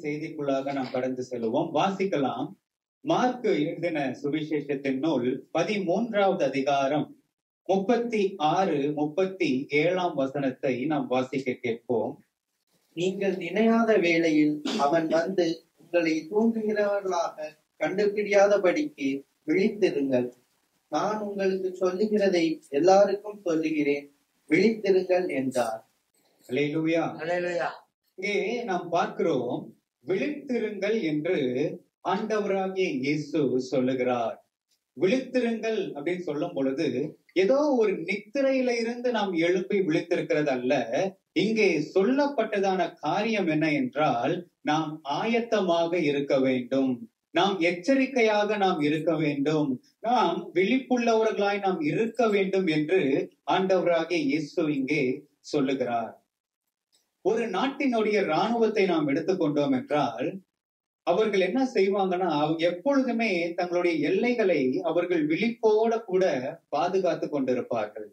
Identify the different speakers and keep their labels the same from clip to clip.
Speaker 1: செய்திக்குள்ளாக நாம் கடந்து செல்வோம். வாசிக்கலாம். மார்க் எழுதின சுவிசேஷத்தின் நூல் 13வது அதிகாரம் 36, 37 வசனத்தை நாம் வாசிக்க கேட்போம்.
Speaker 2: நீங்கள் நினையாத வேளையில் அவன் வந்து உங்களை தூங்குகிறவர்களாக கண்டுபிடியாதபடிக்கு விழித்திருங்கள். நான் உங்களுக்கு சொல்லுகிறதை எல்லாருக்கும் சொல்லுகிறேன், விழித்திருங்கள் என்றார்.
Speaker 1: அல்லேலூயா.
Speaker 3: அல்லேலூயா.
Speaker 1: இங்கே நாம் பார்க்கிறோம், விழித்திருங்கள் என்று ஆண்டவராகிய இயேசு சொல்லுகிறார். விழித்திருங்கள் அப்படின்னு சொல்லும் பொழுது ஏதோ ஒரு நித்திரையில இருந்து நாம் எழுப்பி விழித்திருக்கிறது அல்ல. இங்கே சொல்லப்பட்டதான காரியம் என்ன என்றால், நாம் ஆயத்தமாக இருக்க வேண்டும், நாம் எச்சரிக்கையாக நாம் இருக்க வேண்டும், நாம் விழிப்புள்ளவர்களாய் நாம் இருக்க வேண்டும் என்று ஆண்டவராகிய இயேசு இங்கே சொல்லுகிறார். ஒரு நாட்டினுடைய இராணுவத்தை நாம் எடுத்துக்கொண்டோம் என்றால் அவர்கள் என்ன செய்வாங்கன்னா, எப்பொழுதுமே தங்களுடைய எல்லைகளை அவர்கள் விழிப்போட கூட பாதுகாத்து கொண்டிருப்பார்கள்.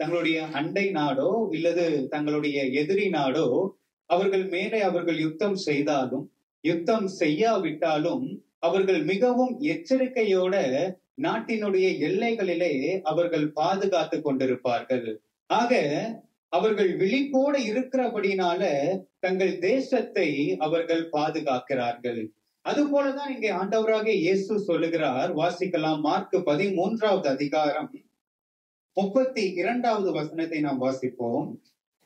Speaker 1: தங்களுடைய அண்டை நாடோ இல்லது தங்களுடைய எதிரி நாடோ அவர்கள் மேலே அவர்கள் யுத்தம் செய்தாலும் யுத்தம் செய்யாவிட்டாலும் அவர்கள் மிகவும் எச்சரிக்கையோட நாட்டினுடைய எல்லைகளிலே அவர்கள் பாதுகாத்து கொண்டிருப்பார்கள். ஆக அவர்கள் விழிப்போடு இருக்கிறபடினால தங்கள் தேசத்தை அவர்கள் பாதுகாக்கிறார்கள். அது போலதான் இங்கே ஆண்டவராகிய இயேசு சொல்லுகிறார். வாசிக்கலாம். மார்க் 13வது அதிகாரம் 32வது வசனத்தை நாம் வாசிப்போம்.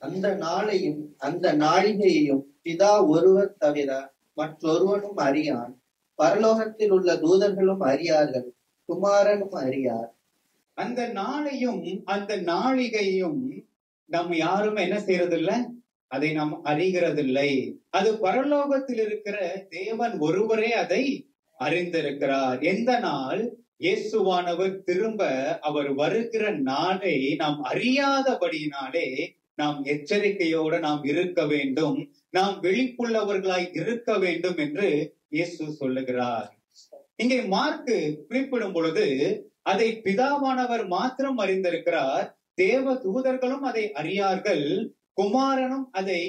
Speaker 2: அந்த நாளையும் அந்த நாழிகையையும் பிதா ஒருவர் தவிர மற்றொருவனும் அறியான். பரலோகத்தில் உள்ள தூதர்களும் அறியார்கள், குமாரனும் அறியார்.
Speaker 1: அந்த நாளையும் அந்த நாழிகையும் நாம் யாரும் என்ன செய்யறதில்லை, அதை நாம் அறிகிறதில்லை. அது பரலோகத்தில் இருக்கிற தேவன் ஒருவரே அதை அறிந்திருக்கிறார். எந்த நாள்? இயேசுவானவர் திரும்ப அவர் வருகிற நாளை நாம் அறியாதபடியினாலே நாம் எச்சரிக்கையோடு நாம் இருக்க வேண்டும், நாம் விழிப்புள்ளவர்களாய் இருக்க வேண்டும் என்று இயேசு சொல்லுகிறார். இங்கே மார்க்கு குறிப்பிடும் பொழுது அதை பிதாவானவர் மாத்திரம் அறிந்திருக்கிறார், தேவ தூதர்களும் அதை அறியார்கள், குமாரனும் அதை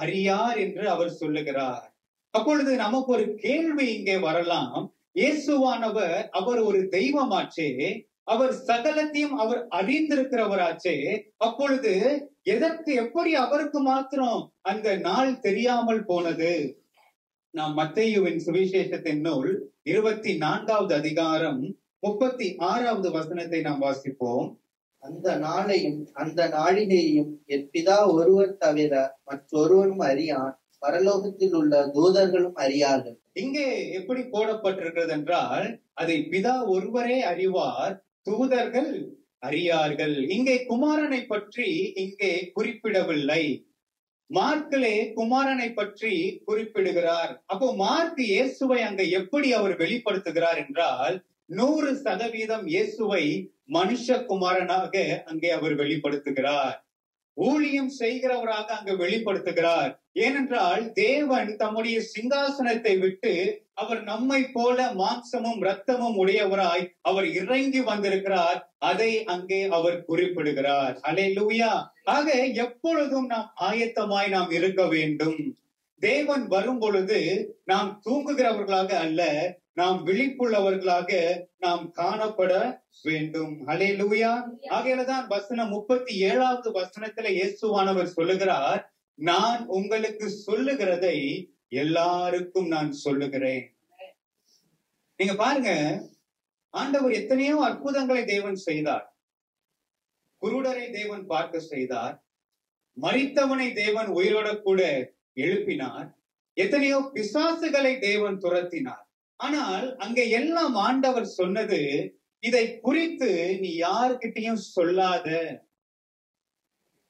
Speaker 1: அறியார் என்று அவர் சொல்லுகிறார். அப்பொழுது நமக்கு ஒரு கேள்வி இங்கே வரலாம். இயேசுவானவர் அவர் ஒரு தெய்வமாச்சே, அவர் சகலத்தையும் அவர் அறிந்திருக்கிறவராச்சே, அப்பொழுது எப்படி அவருக்கு மாத்திரம் அந்த நாள் தெரியாமல் போனது? நாம் மத்தேயுவின் சுவிசேஷத்தின் நூல் 24வது அதிகாரம் 36வது வசனத்தை நாம் வாசிப்போம்.
Speaker 2: அந்த நாளையும் அந்த நாழிகையையும் என் பிதா ஒருவர் தவிர மற்றொருவனும் அறியான். பரலோகத்தில் உள்ள தூதர்களும் அறியார்கள்.
Speaker 1: இங்கே எப்படி போடப்பட்டிருக்கிறது என்றால், அதை பிதா ஒருவரே அறிவார், தூதர்கள் அறியார்கள். இங்கே குமாரனை பற்றி இங்கே குறிப்பிடவில்லை. மார்க்கிலே குமாரனை பற்றி குறிப்பிடுகிறார். அப்போ மார்க் இயேசுவை அங்க எப்படி அவர் வெளிப்படுத்துகிறார் என்றால், 100% இயேசுவை மனுஷகுமாரனாக அங்கே அவர் வெளிப்படுத்துகிறார், ஊழியம் செய்கிறவராக அங்கு வெளிப்படுத்துகிறார். ஏனென்றால் தேவன் தம்முடைய சிங்காசனத்தை விட்டு அவர் நம்மை போல மாம்சமும் இரத்தமும் உடையவராய் அவர் இறங்கி வந்திருக்கிறார். அதை அங்கே அவர் குறிப்பிடுகிறார். அல்லேலூயா. ஆக எப்பொழுதும் நாம் ஆயத்தமாய் நாம் இருக்க வேண்டும். தேவன் வரும் பொழுது நாம் தூங்குகிறவர்களாக அல்ல, நாம் விழிப்புள்ளவர்களாக நாம் காணப்பட வேண்டும். அல்லேலூயா. ஆகையாலதான் வசனம் 37வது வசனத்துல இயேசுவானவர் சொல்லுகிறார், நான் உங்களுக்கு சொல்லுகிறதை எல்லாருக்கும் நான் சொல்லுகிறேன். நீங்க பாருங்க, ஆண்டவர் எத்தனையோ அற்புதங்களை தேவன் செய்தார். குருடரை தேவன் பார்க்க செய்தார், மரித்தவனை தேவன் உயிரோட கூட எழுப்பினார், எத்தனையோ பிசாசுகளை தேவன் துரத்தினார். ஆனால் அங்க எல்லாம் ஆண்டவர் சொன்னது, இதை குறித்து நீ யாருக்கிட்டையும் சொல்லாத.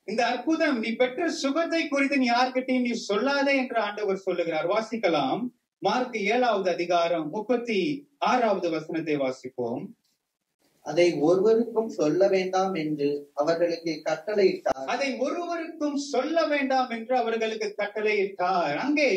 Speaker 1: இந்த அற்புதம், நீ பெற்ற சுகத்தை குறித்து நீ யாருக்கிட்டையும் நீ சொல்லாத என்று ஆண்டவர் சொல்லுகிறார். வாசிக்கலாம். மார்க் 7வது அதிகாரம் 36வது வசனத்தை வாசிப்போம்.
Speaker 2: அதை ஒருவருக்கும் சொல்ல வேண்டாம் என்று அவர்களுக்கு கட்டளையிட்டார்.
Speaker 1: அதை ஒருவருக்கும் சொல்ல வேண்டாம் என்று அவர்களுக்கு கட்டளையிட்டார். அங்கே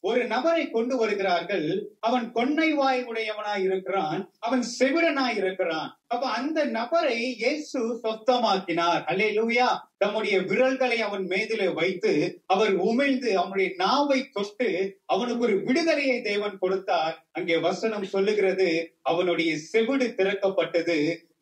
Speaker 1: ஒரு நபரை கொண்டு வருகிறார்கள். அவன் கொன்னை வாய் உடையவனாய் இருக்கிறான், அவன் செவிடனாய் இருக்கிறான். அப்ப அந்த நபரை இயேசு சொஸ்தமாக்கினார். அல்லேலூயா. தம்முடைய விரல்களை அவன் மேதிலே வைத்து அவர் உமிழ்ந்து அவனுடைய நாவை தொட்டு அவனுக்கு ஒரு விடுதலையை தேவன் கொடுத்தார். அங்கே வசனம் சொல்லுகிறது, அவனுடைய செவிடு திறக்கப்பட்டது,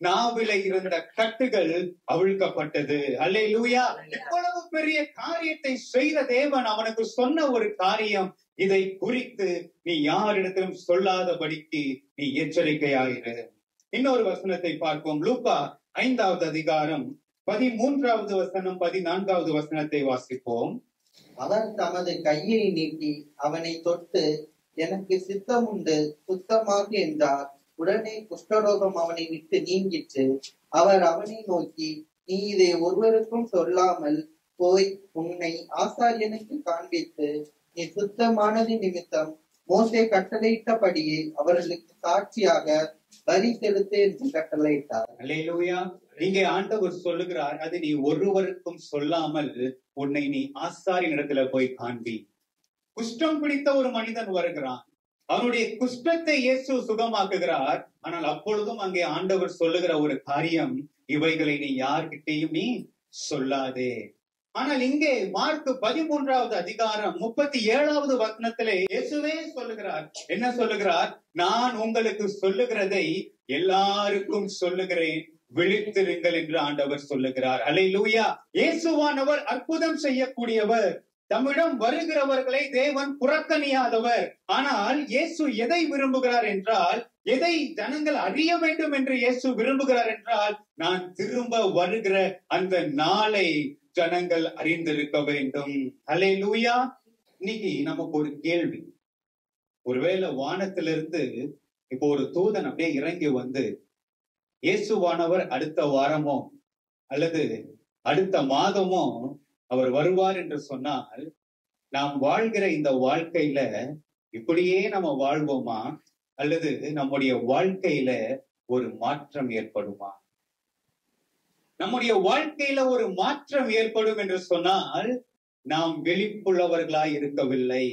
Speaker 1: நாவில இருந்த கட்டுகள் அவிழ்க்கப்பட்டது. அல்லேலூயா. இவ்வளவு பெரிய காரியத்தை செய்த தேவன் அவனுக்கு சொன்ன ஒரு காரியம், இதை குறித்து நீ யாரிடத்திலும் சொல்லாதபடிக்கு நீ எச்சரிக்கையாயிரு. இன்னொரு வசனத்தை பார்ப்போம். லூக்கா 5வது அதிகாரம் 13வது வசனம் 14வது வசனத்தை வாசிப்போம்.
Speaker 2: அவர் தமது கையை நீட்டி அவனை தொட்டு, எனக்கு சித்தம் உண்டு, சுத்தமாகு என்றார். உடனே குஷ்டரோகம் அவனை விட்டு நீங்கிற்று. அவர் அவனை நோக்கி, நீ இதை ஒருவருக்கும் சொல்லாமல் போய் உன்னை ஆசாரியனுக்கு காண்பித்து நீ சுத்தமானது நிமித்தம் மோசே கட்டளையிட்டபடியே அவர்களுக்கு சாட்சியாக வரி செலுத்து என்று கட்டளையிட்டார்.
Speaker 1: அல்லேலூயா. இங்கே ஆண்டவர் சொல்லுகிறார், அது நீ ஒருவருக்கும் சொல்லாமல் உன்னை நீ ஆசாரியின் இடத்துல போய் காண்பி. குஷ்டம் பிடித்த ஒரு மனிதன் வருகிறான், அவனுடைய குஷ்டத்தை இயேசு சுகமாக்குகிறார். ஆனால் அப்பொழுதும் அங்கே ஆண்டவர் சொல்லுகிற ஒரு காரியம், இவைகளை நீ யார்கிட்டையும் நீ சொல்லாதே. ஆனால் இங்கே மார்க் 13வது அதிகாரம் 37வது வசனத்திலே இயேசுவே சொல்லுகிறார். என்ன சொல்லுகிறார்? நான் உங்களுக்கு சொல்லுகிறதை எல்லாருக்கும் சொல்லுகிறேன், விழித்திருங்கள் என்று ஆண்டவர் சொல்லுகிறார். அல்லேலூயா. இயேசுவானவர் அற்புதம் செய்யக்கூடியவர். தம்மிடம் வருகிறவர்களை தேவன் புறக்கணியாதவர். ஆனால் இயேசு எதை விரும்புகிறார் என்றால், எதை ஜனங்கள் அறிய வேண்டும் என்று இயேசு விரும்புகிறார் என்றால், நான் திரும்ப வருகிற அந்த நாளை ஜனங்கள் அறிந்திருக்க வேண்டும். அல்லேலூயா. இன்னைக்கு நமக்கு ஒரு கேள்வி, ஒருவேளை வானத்திலிருந்து இப்போ ஒரு தூதன் அப்படியே இறங்கி வந்து, இயேசுவானவர் அடுத்த வாரமோ அல்லது அடுத்த மாதமோ அவர் வருவார் என்று சொன்னால், நாம் வாழ்கிற இந்த வாழ்க்கையில இப்படியே நம்ம வாழ்வோமா அல்லது நம்முடைய வாழ்க்கையில ஒரு மாற்றம் ஏற்படுமா? நம்முடைய வாழ்க்கையில ஒரு மாற்றம் ஏற்படும் என்று சொன்னால், நாம் விழிப்புள்ளவர்களாய் இருக்கவில்லை.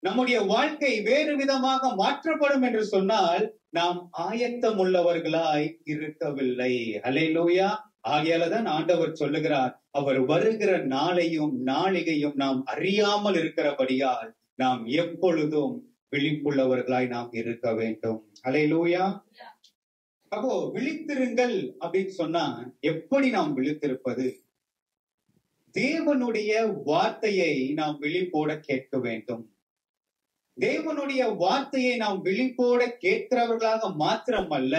Speaker 1: நம்முடைய வாழ்க்கை வேறு விதமாக மாற்றப்படும் என்று சொன்னால், நாம் ஆயத்தம் உள்ளவர்களாய் இருக்கவில்லை. அல்லேலூயா. ஆகையாலதான் ஆண்டவர் சொல்லுகிறார், அவர் வருகிற நாளையும் நாளிகையும் நாம் அறியாமல் இருக்கிறபடியால் நாம் எப்பொழுதும் விழிப்புள்ளவர்களாய் நாம் இருக்க வேண்டும். அல்லேலூயா. அப்போ விழித்திருங்கள் அப்படின்னு சொன்னா எப்படி நாம் விழித்திருப்பது? தேவனுடைய வார்த்தையை நாம் விழிப்போட கேட்க வேண்டும். தேவனுடைய வார்த்தையை நாம் விழிப்போட கேட்கிறவர்களாக மாத்திரமல்ல,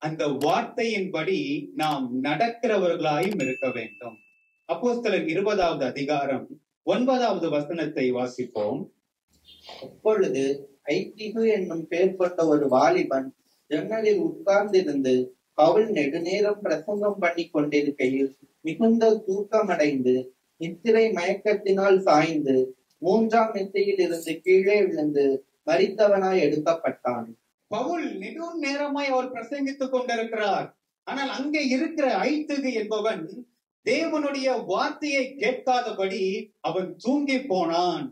Speaker 1: அந்த வார்த்தையின்படி நாம் நடக்கிறவர்களாயும் இருக்க வேண்டும். அப்போஸ்தலர் 20வது அதிகாரம் 9வது வசனத்தை வாசிப்போம்.
Speaker 2: அப்பொழுது ஐத்திகு என்னும் பெயர் கொண்ட ஒரு வாலிபன் ஜன்னலில் உட்கார்ந்திருந்து பவுல் நெடுநேரம் பிரசங்கம் பண்ணி கொண்டிருக்கையில் மிகுந்த தூக்கமடைந்து நித்திரை மயக்கத்தினால் சாய்ந்து 3ஆம் மெத்தையில் இருந்து கீழே விழுந்து மரித்தவனாய் எடுக்கப்பட்டான்.
Speaker 1: பவுல் நெடு நேரமாய் அவர் பிரசங்கித்துக் கொண்டிருக்கிறார். ஆனால் அங்கே இருக்கிற ஐத்திகு என்பவன் தேவனுடைய வார்த்தையை கேட்காதபடி அவன் தூங்கி போனான்.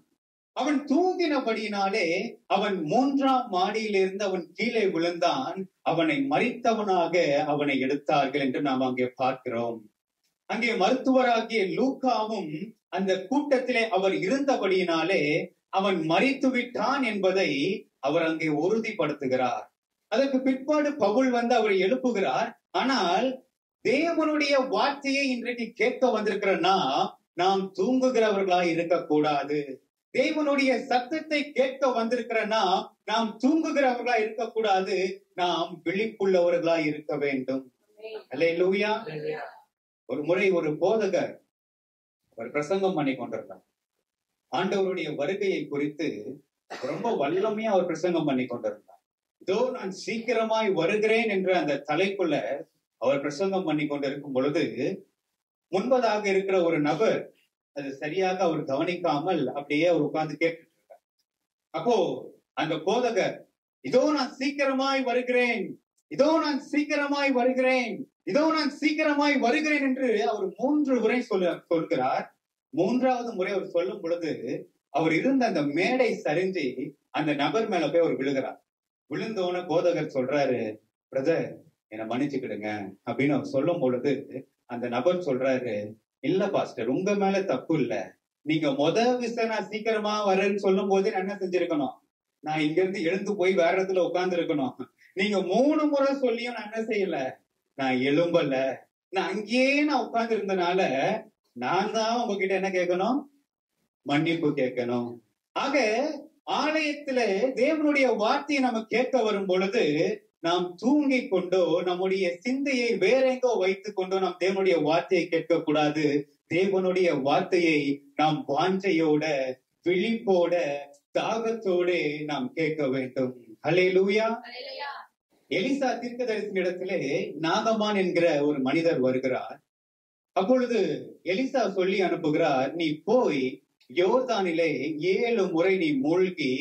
Speaker 1: அவன் தூங்கினபடியினாலே அவன் 3ஆம் மாடியிலிருந்து அவன் கீழே விழுந்தான். அவனை மரித்தவனாக அவனை எடுத்தார்கள் என்று நாம் அங்கே பார்க்கிறோம். அங்கே மருத்துவராகிய லூக்காவும் அந்த கூட்டத்திலே அவர் இருந்தபடியினாலே அவன் மரித்து விட்டான் என்பதை அவர் அங்கே உறுதிப்படுத்துகிறார். அதற்கு பிற்பாடு பவுல் வந்து அவரை எழுப்புகிறார். ஆனால் தேவனுடைய வார்த்தையை இன்றைக்கு கேட்க வந்திருக்கிறனா நாம் தூங்குகிறவர்களாய் இருக்கக்கூடாது. தேவனுடைய சத்தத்தை கேட்க வந்திருக்கிறனா நாம் தூங்குகிறவர்களா இருக்கக்கூடாது. நாம் விழிப்புள்ளவர்களா இருக்க வேண்டும். அல்லேலூயா. ஒரு முறை ஒரு போதகர் ஒரு பிரசங்கம் பண்ணி கொண்டிருந்தார். ஆண்டவருடைய வருகையை குறித்து ரொம்ப வல்லமையா அவர் பிரசங்கம் பண்ணி கொண்டிருந்தார். இதோ நான் சீக்கிரமாய் வருகிறேன் என்ற அந்த தலைப்புல அவர் பிரசங்கம் பண்ணி கொண்டிருக்கும் பொழுது முன்பதாக இருக்கிற ஒரு நபர் அது சரியாக அவர் கவனிக்காமல் அப்படியே அவர் உட்கார்ந்து கேட்டுட்டு இருக்கார். அப்போ அந்த போதகர், இதோ நான் சீக்கிரமாய் வருகிறேன், இதோ நான் சீக்கிரமாய் வருகிறேன், இதோ நான் சீக்கிரமாய் வருகிறேன் என்று அவர் 3 முறை சொல்கிறார். 3வது முறை அவர் சொல்லும் பொழுது அவர் இருந்த அந்த மேடை சரிஞ்சு அந்த நபர் மேல போய் அவர் விழுகிறார். விழுந்தோன்னு போதகர் சொல்றாரு, பிரதர் என்னை மன்னிச்சுக்கிடுங்க அப்படின்னு அவர் சொல்லும் பொழுது அந்த நபர் சொல்றாரு, இல்ல பாஸ்டர் உங்க மேல தப்பு இல்ல, நீங்க நான் சீக்கிரமா வரேன்னு சொல்லும் போதே நான் என்ன செஞ்சிருக்கணும், நான் இங்க இருந்து எழுந்து போய் வேற இடத்துல உட்கார்ந்து இருக்கணும். நீங்க 3 முறை சொல்லியும் நான் என்ன செய்யல, நான் எழும்பல, நான் அங்கேயே நான் உட்கார்ந்து இருந்தனால நான் தான் உங்ககிட்ட என்ன கேட்கணும், மன்னிப்பு கேட்கணும். ஆக ஆலயத்துல தேவனுடைய வார்த்தையை நம்ம கேட்க வரும் பொழுது நாம் தூங்கி கொண்டோ நம்முடைய சிந்தையை வேற எங்கோ வைத்துக் கொண்டோ நாம் தேவனுடைய வார்த்தையை கேட்க கூடாது. தேவனுடைய வார்த்தையை நாம் வாஞ்சையோட, விழிப்போட, தாகத்தோட நாம் கேட்க வேண்டும். ஹல்லேலூயா. எலிசா தீர்க்கதரிசியின் இடத்திலே நாகமான் என்கிற ஒரு மனிதர் வருகிறார். அப்பொழுது எலிசா சொல்லி அனுப்புகிறார், நீ போய் யோர்தானிலே 7 முறை நீ மூழ்கி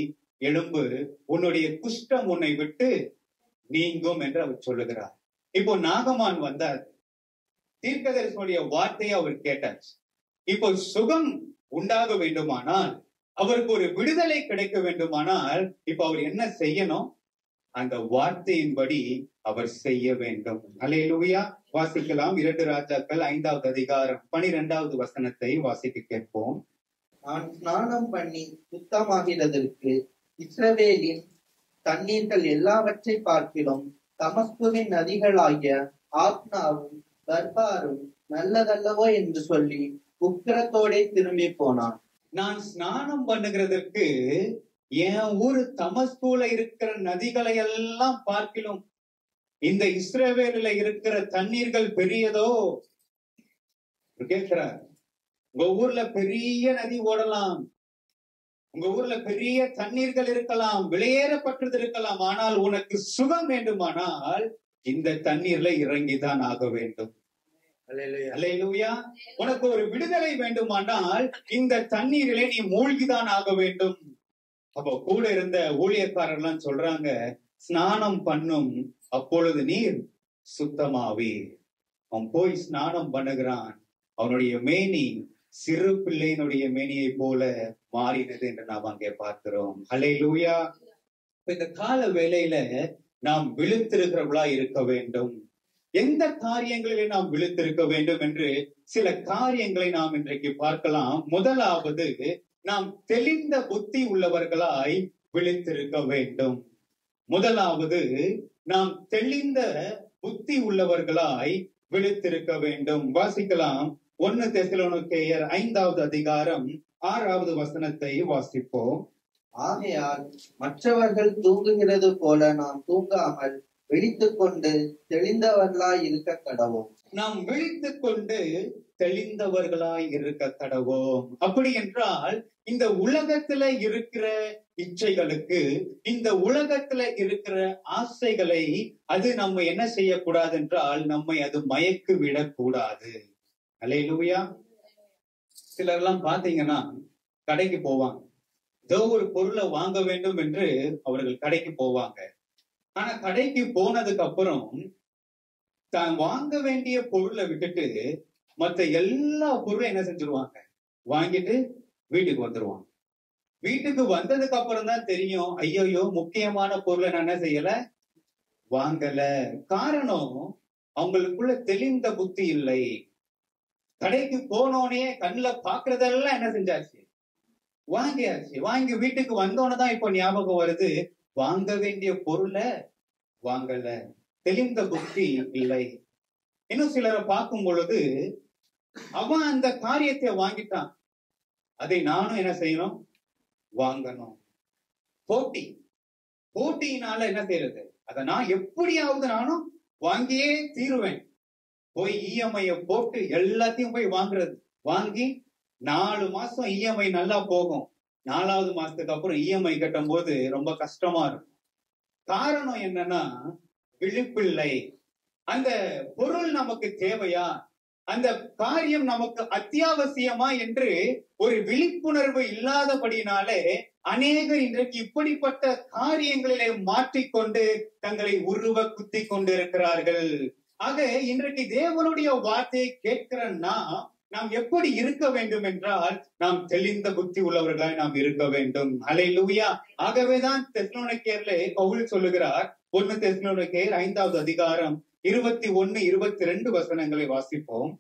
Speaker 1: எழும்பு, உன்னுடைய குஷ்டம் உன்னை விட்டு நீங்கும் என்று அவர் சொல்லுகிறார். இப்போ நாகமான் வந்தார், தீர்க்கதரிசனுடைய வார்த்தையை அவர் கேட்டார். இப்போ சுகம் உண்டாக வேண்டுமானால், அவருக்கு ஒரு விடுதலை கிடைக்க வேண்டுமானால் இப்ப அவர் என்ன செய்யணும், அந்த வார்த்தையின்படி அவர் செய்ய வேண்டும். அல்லேலூயா. வாசிக்கலாம் 2 ராஜாக்கள் 5வது அதிகாரம் 12வது வசனத்தை வாசிக்க கேட்போம்.
Speaker 2: நான் ஸ்நானம் பண்ணி சுத்தமாகிறதற்கு இஸ்ரவேலின் தண்ணீர்கள் எல்லாவற்றை பார்க்கிலும் தமஸ்குவின் நதிகளாகிய ஆப்னாவும் பர்பாரும் நல்லதல்லவோ என்று சொல்லி உக்கிரத்தோடே திரும்பி போனான்.
Speaker 1: நான் ஸ்நானம் பண்ணுகிறதற்கு என் ஊரு தமஸ்குல இருக்கிற நதிகளை எல்லாம் பார்க்கிலும் இந்த இஸ்ரவேலில இருக்கிற தண்ணீர்கள் பெரியதோ கேட்கிறார். உங்க ஊர்ல பெரிய நதி ஓடலாம், உங்க ஊர்ல பெரிய தண்ணீர்கள் இருக்கலாம், வெளியேறப்பட்டது இருக்கலாம், ஆனால் உனக்கு சுகம் வேண்டுமானால் இந்த தண்ணீர்ல இறங்கிதான் ஆக வேண்டும். அல்லேலூயா. உனக்கு ஒரு விடுதலை வேண்டுமானால் இந்த தண்ணீரிலே நீ மூழ்கிதான் ஆக வேண்டும். அப்போ கூட இருந்த ஊழியக்காரர்லாம் சொல்றாங்க, ஸ்நானம் பண்ணும், அப்பொழுது நீர் சுத்தமாவி. அவன் போய் ஸ்நானம் பண்ணுகிறான், அவனுடைய மேனி சிறு பிள்ளையினுடைய மேனியை போல மாறினது என்று நாம் அங்கே பார்க்கிறோம். அல்லேலூயா. இந்த கால வேளையில நாம் விழித்திருக்கிறவர்களா இருக்க வேண்டும். எந்த காரியங்களிலே நாம் விழித்திருக்க வேண்டும் என்று சில காரியங்களை நாம் இன்றைக்கு பார்க்கலாம். முதலாவது, நாம் தெளிந்த புத்தி உள்ளவர்களாய் விழித்திருக்க வேண்டும். முதலாவது, நாம் தெளிந்த புத்தி உள்ளவர்களாய் விழித்திருக்க வேண்டும். வாசிக்கலாம் 1 தெசலோனிக்கேயர் 5வது அதிகாரம் 6வது வசனத்தை வாசிப்போம்.
Speaker 2: ஆகையால் மற்றவர்கள் தூங்குகிறது போல நாம் தூங்காமல் விழித்துக் கொண்டு தெளிந்தவர்களாய் இருக்க கடவோம்.
Speaker 1: நாம் விழித்துக் கொண்டு தெளிந்தவர்களாய் இருக்க கடவோம். அப்படி என்றால் இந்த உலகத்துல இருக்கிற இச்சைகளுக்கு, இந்த உலகத்துல இருக்கிற ஆசைகளை அது நம்ம என்ன செய்யக்கூடாது என்றால் நம்மை அது மயக்கு விடக்கூடாது. அல்லேலூயா. சிலர்லாம் பாத்தீங்கன்னா கடைக்கு போவாங்க, ஏதோ ஒரு பொருளை வாங்க வேண்டும் என்று அவர்கள் கடைக்கு போவாங்க. ஆனா கடைக்கு போனதுக்கு அப்புறம் தான் வாங்க வேண்டிய பொருளை விட்டுட்டு மற்ற எல்லா பொருளும் என்ன செஞ்சிருவாங்க, வாங்கிட்டு வீட்டுக்கு வந்துருவாங்க. வீட்டுக்கு வந்ததுக்கு அப்புறம் தான் தெரியும், ஐயோ முக்கியமான பொருளை நான் என்ன செய்யல, வாங்கல. காரணம், அவங்களுக்குள்ள தெளிந்த புத்தி இல்லை. கடைக்கு போனோடனே கண்ணுல பாக்குறதெல்லாம் என்ன செஞ்சாச்சு, வாங்கியாச்சு. வாங்கி வீட்டுக்கு வந்தோன்னதான் இப்ப ஞாபகம் வருது, வாங்க வேண்டிய பொருளை வாங்கல. தெளிந்த புத்தி இல்லை. இன்னும் சிலரை பார்க்கும் பொழுது அவன் அந்த காரியத்தை வாங்கிட்டான், அதை நானும் என்ன செய்யணும், வாங்கணும். போட்டியினால என்ன செய்யறது, அதை நான் எப்படியாவது நானும் வாங்கியே தீருவேன். போய் இஎம்ஐ போட்டு எல்லாத்தையும் போய் வாங்குறது. வாங்கி 4 மாசம் இஎம்ஐ நல்லா போகும், 4வது மாசத்துக்கு அப்புறம் இஎம்ஐ கட்டும் போது ரொம்ப கஷ்டமா இருக்கும். காரணம் என்னன்னா, விழிப்பில்லை. அந்த பொருள் நமக்கு தேவையா, அந்த காரியம் நமக்கு அத்தியாவசியமா என்று ஒரு விழிப்புணர்வு இல்லாதபடினாலே அநேகர் இன்றைக்கு இப்படிப்பட்ட காரியங்களிலே மாற்றிக்கொண்டு தங்களை உருவ குத்தி கொண்டிருக்கிறார்கள். ஆக இன்றைக்கு தேவனுடைய வார்த்தையை கேட்கிற நாம் எப்படி இருக்க வேண்டும் என்றால் நாம் தெளிந்த புத்தி உள்ளவர்களாய் நாம் இருக்க வேண்டும். அல்லேலூயா. ஆகவேதான் தெசலோனிக்கேயர்ல பவுல் சொல்லுகிறார், 1 தெசலோனிக்கேயர் 5வது அதிகாரம் 21, 22 வசனங்களை வாசிப்போம்.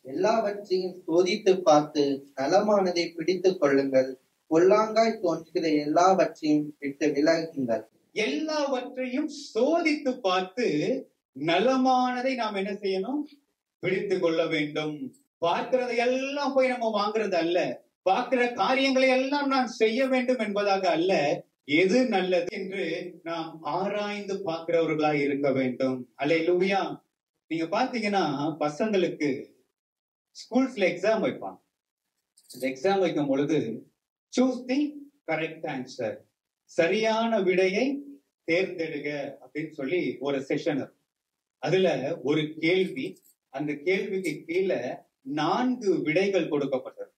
Speaker 2: எல்லாவற்றையும் சோதித்து பார்த்து நலமானதை பிடித்துக் கொள்ளுங்கள், பொல்லாங்காய் தோன்றுகிற எல்லாவற்றையும் விட்டு விலகுங்கள்.
Speaker 1: எல்லாவற்றையும் சோதித்து பார்த்து நலமானதை நாம் என்ன செய்யணும்? பிடித்து கொள்ள வேண்டும். பார்க்கிறதை எல்லாம் போய் நம்ம வாங்குறது அல்ல, பார்க்கிற காரியங்களை எல்லாம் நான் செய்ய வேண்டும் என்பதாக அல்ல, எது நல்லது என்று நாம் ஆராய்ந்து பார்க்கிறவர்களாய் இருக்க வேண்டும். அல்லேலூயா. நீங்க பாத்தீங்கன்னா பசங்களுக்கு ஸ்கூல்ஸ்ல எக்ஸாம் வைப்பாங்க. எக்ஸாம் வைக்கும் பொழுது சூஸ் தி கரெக்ட் ஆன்சர், சரியான விடையை தேர்ந்தெடுக அப்படின்னு சொல்லி ஒரு செஷன் இருக்கும். அதுல ஒரு கேள்வி, அந்த கேள்விக்கு கீழே 4 விடைகள் கொடுக்கப்பட்டது.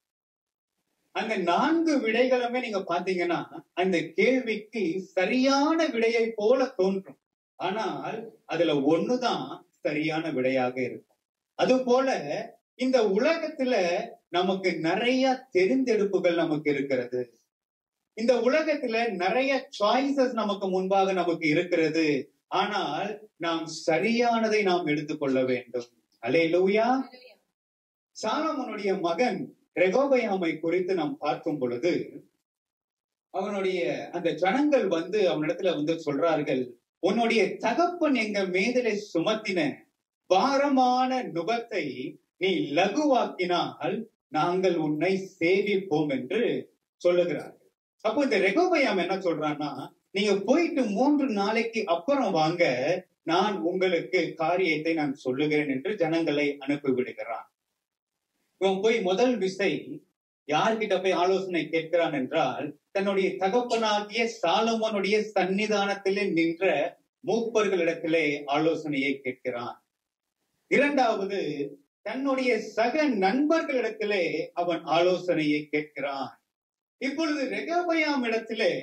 Speaker 1: அந்த 4 விடைகளுமே நீங்க பாத்தீங்கன்னா அந்த கேள்விக்கு சரியான விடையை போல தோன்றும், ஆனால் அதுல ஒண்ணுதான் சரியான விடையாக இருக்கும். அது போல இந்த உலகத்துல நமக்கு நிறைய தெரிந்தெடுப்புகள் நமக்கு இருக்கிறது. இந்த உலகத்துல நிறைய சாய்ஸஸ் நமக்கு முன்பாக நமக்கு இருக்கிறது. ஆனால் நாம் சரியானதை நாம் எடுத்துக்கொள்ள வேண்டும். அல்லேலூயா. சாலமோனுடைய மகன் ரெகோபயாமை குறித்து நாம் பார்க்கும் பொழுது, அவனுடைய அந்த ஜனங்கள் வந்து அவனிடத்துல வந்து சொல்றார்கள், உன்னுடைய தகப்பன் எங்க மேதலை சுமத்தின பாரமான நுகத்தை நீ லகுவாக்கினால் நாங்கள் உன்னை சேவிப்போம் என்று சொல்லுகிறார்கள். அப்போ இந்த ரெகோபயாம் என்ன சொல்றான்னா, நீங்க போயிட்டு 3 நாளைக்கு அப்புறம் வாங்க, நான் உங்களுக்கு காரியத்தை நான் சொல்லுகிறேன் என்று ஜனங்களை அனுப்பி விடுகிறான். இவன் போய் முதல் விசை யார்கிட்ட போய் ஆலோசனை கேட்கிறான் என்றால், தன்னுடைய தகப்பனாகிய சாலமோனுடைய சன்னிதானத்திலே நின்ற மூப்பர்களிடத்திலே ஆலோசனையை கேட்கிறான். 2வது தன்னுடைய சக நண்பர்களிடத்திலே அவன் ஆலோசனையை கேட்கிறான். இப்பொழுது ரெகோபயாம் இடத்திலே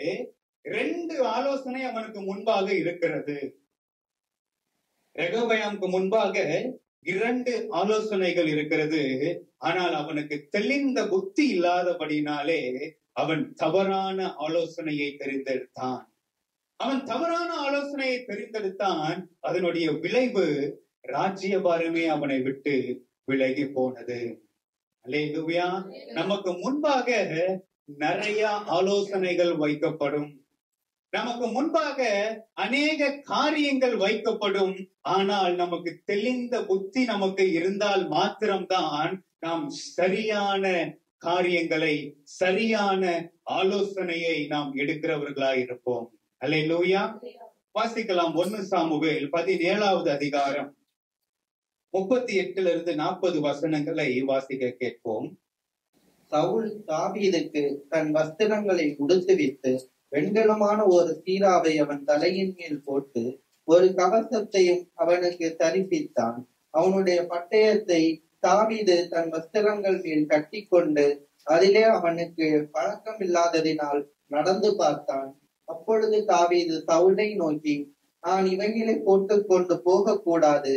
Speaker 1: 2 ஆலோசனை அவனுக்கு முன்பாக இருக்கிறது. ரெகோபயாமுக்கு முன்பாக 2 ஆலோசனைகள் இருக்கிறது. ஆனால் அவனுக்கு தெளிந்த புத்தி இல்லாதபடினாலே அவன் தவறான ஆலோசனையை தெரிந்தெடுத்தான். அதனுடைய விளைவு ராஜ்யபாரமே அவனை விட்டு விலகி போனது. அல்லேலூயா. நமக்கு முன்பாக நிறைய ஆலோசனைகள் வைக்கப்படும், நமக்கு முன்பாக அநேக காரியங்கள் வைக்கப்படும். ஆனால் நமக்கு தெளிந்த புத்தி நமக்கு இருந்தால் மாத்திரம்தான் நாம் சரியான காரியங்களை, சரியான ஆலோசனையை நாம் எடுக்கிறவர்களாய் இருப்போம். அல்லேலூயா. வாசிக்கலாம் 1 சாமுவேல் 17வது அதிகாரம் 38 40 வசனங்களை வாசிக்க கேட்போம்.
Speaker 2: சவுல் தாவீதுக்கு தன் வஸ்திரங்களை உடுத்துவித்து வெண்கலமான ஒரு சீராவை அவன் தலையின் மேல் போட்டு ஒரு கவசத்தையும் அவனுக்கு தரிப்பித்தான். அவனுடைய பட்டயத்தை தாவீது தன் வஸ்திரங்கள் மேல் கட்டி கொண்டு அதிலே அவனுக்கு பழக்கம் இல்லாததினால் நடந்து பார்த்தான். அப்பொழுது தாவீது சவுலை நோக்கி, நான் இவைகளை போட்டுக் கொண்டு போக கூடாது,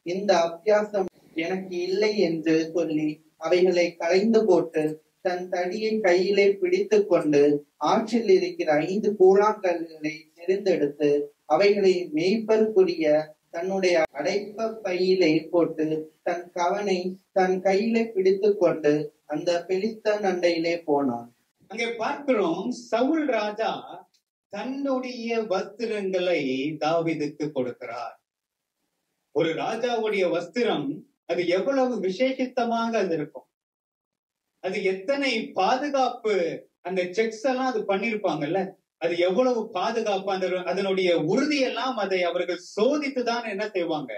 Speaker 2: இந்த அபியாசம் எனக்கு இல்லை என்று சொல்லி அவைகளை களைந்து போட்டு தன் தடியை கையிலே பிடித்து கொண்டு ஆற்றில் இருக்கிற 5 கூழாங்கல்களை தெரிந்தெடுத்து அவைகளை மேய்ப்பதற்குரிய தன்னுடைய அடைப்ப பையிலே போட்டு தன் கவனை தன் கையிலே பிடித்து கொண்டு அந்த பெலிஸ்தன் அண்டையிலே போனான்.
Speaker 1: அங்கே பார்க்கிறோம், சவுல் ராஜா தன்னுடைய வஸ்திரங்களை தாவீதுக்கு கொடுக்கிறார். ஒரு ராஜாவுடைய வஸ்திரம் அது எவ்வளவு விசேஷித்தமாக அது இருக்கும், அது எத்தனை பாதுகாப்பு, அந்த செக்ஸ் எல்லாம் அது பண்ணிருப்பாங்கல்ல, அது எவ்வளவு பாதுகாப்பு, அதனுடைய உறுதியெல்லாம் அதை அவர்கள் சோதித்துதான் என்ன செய்வாங்க,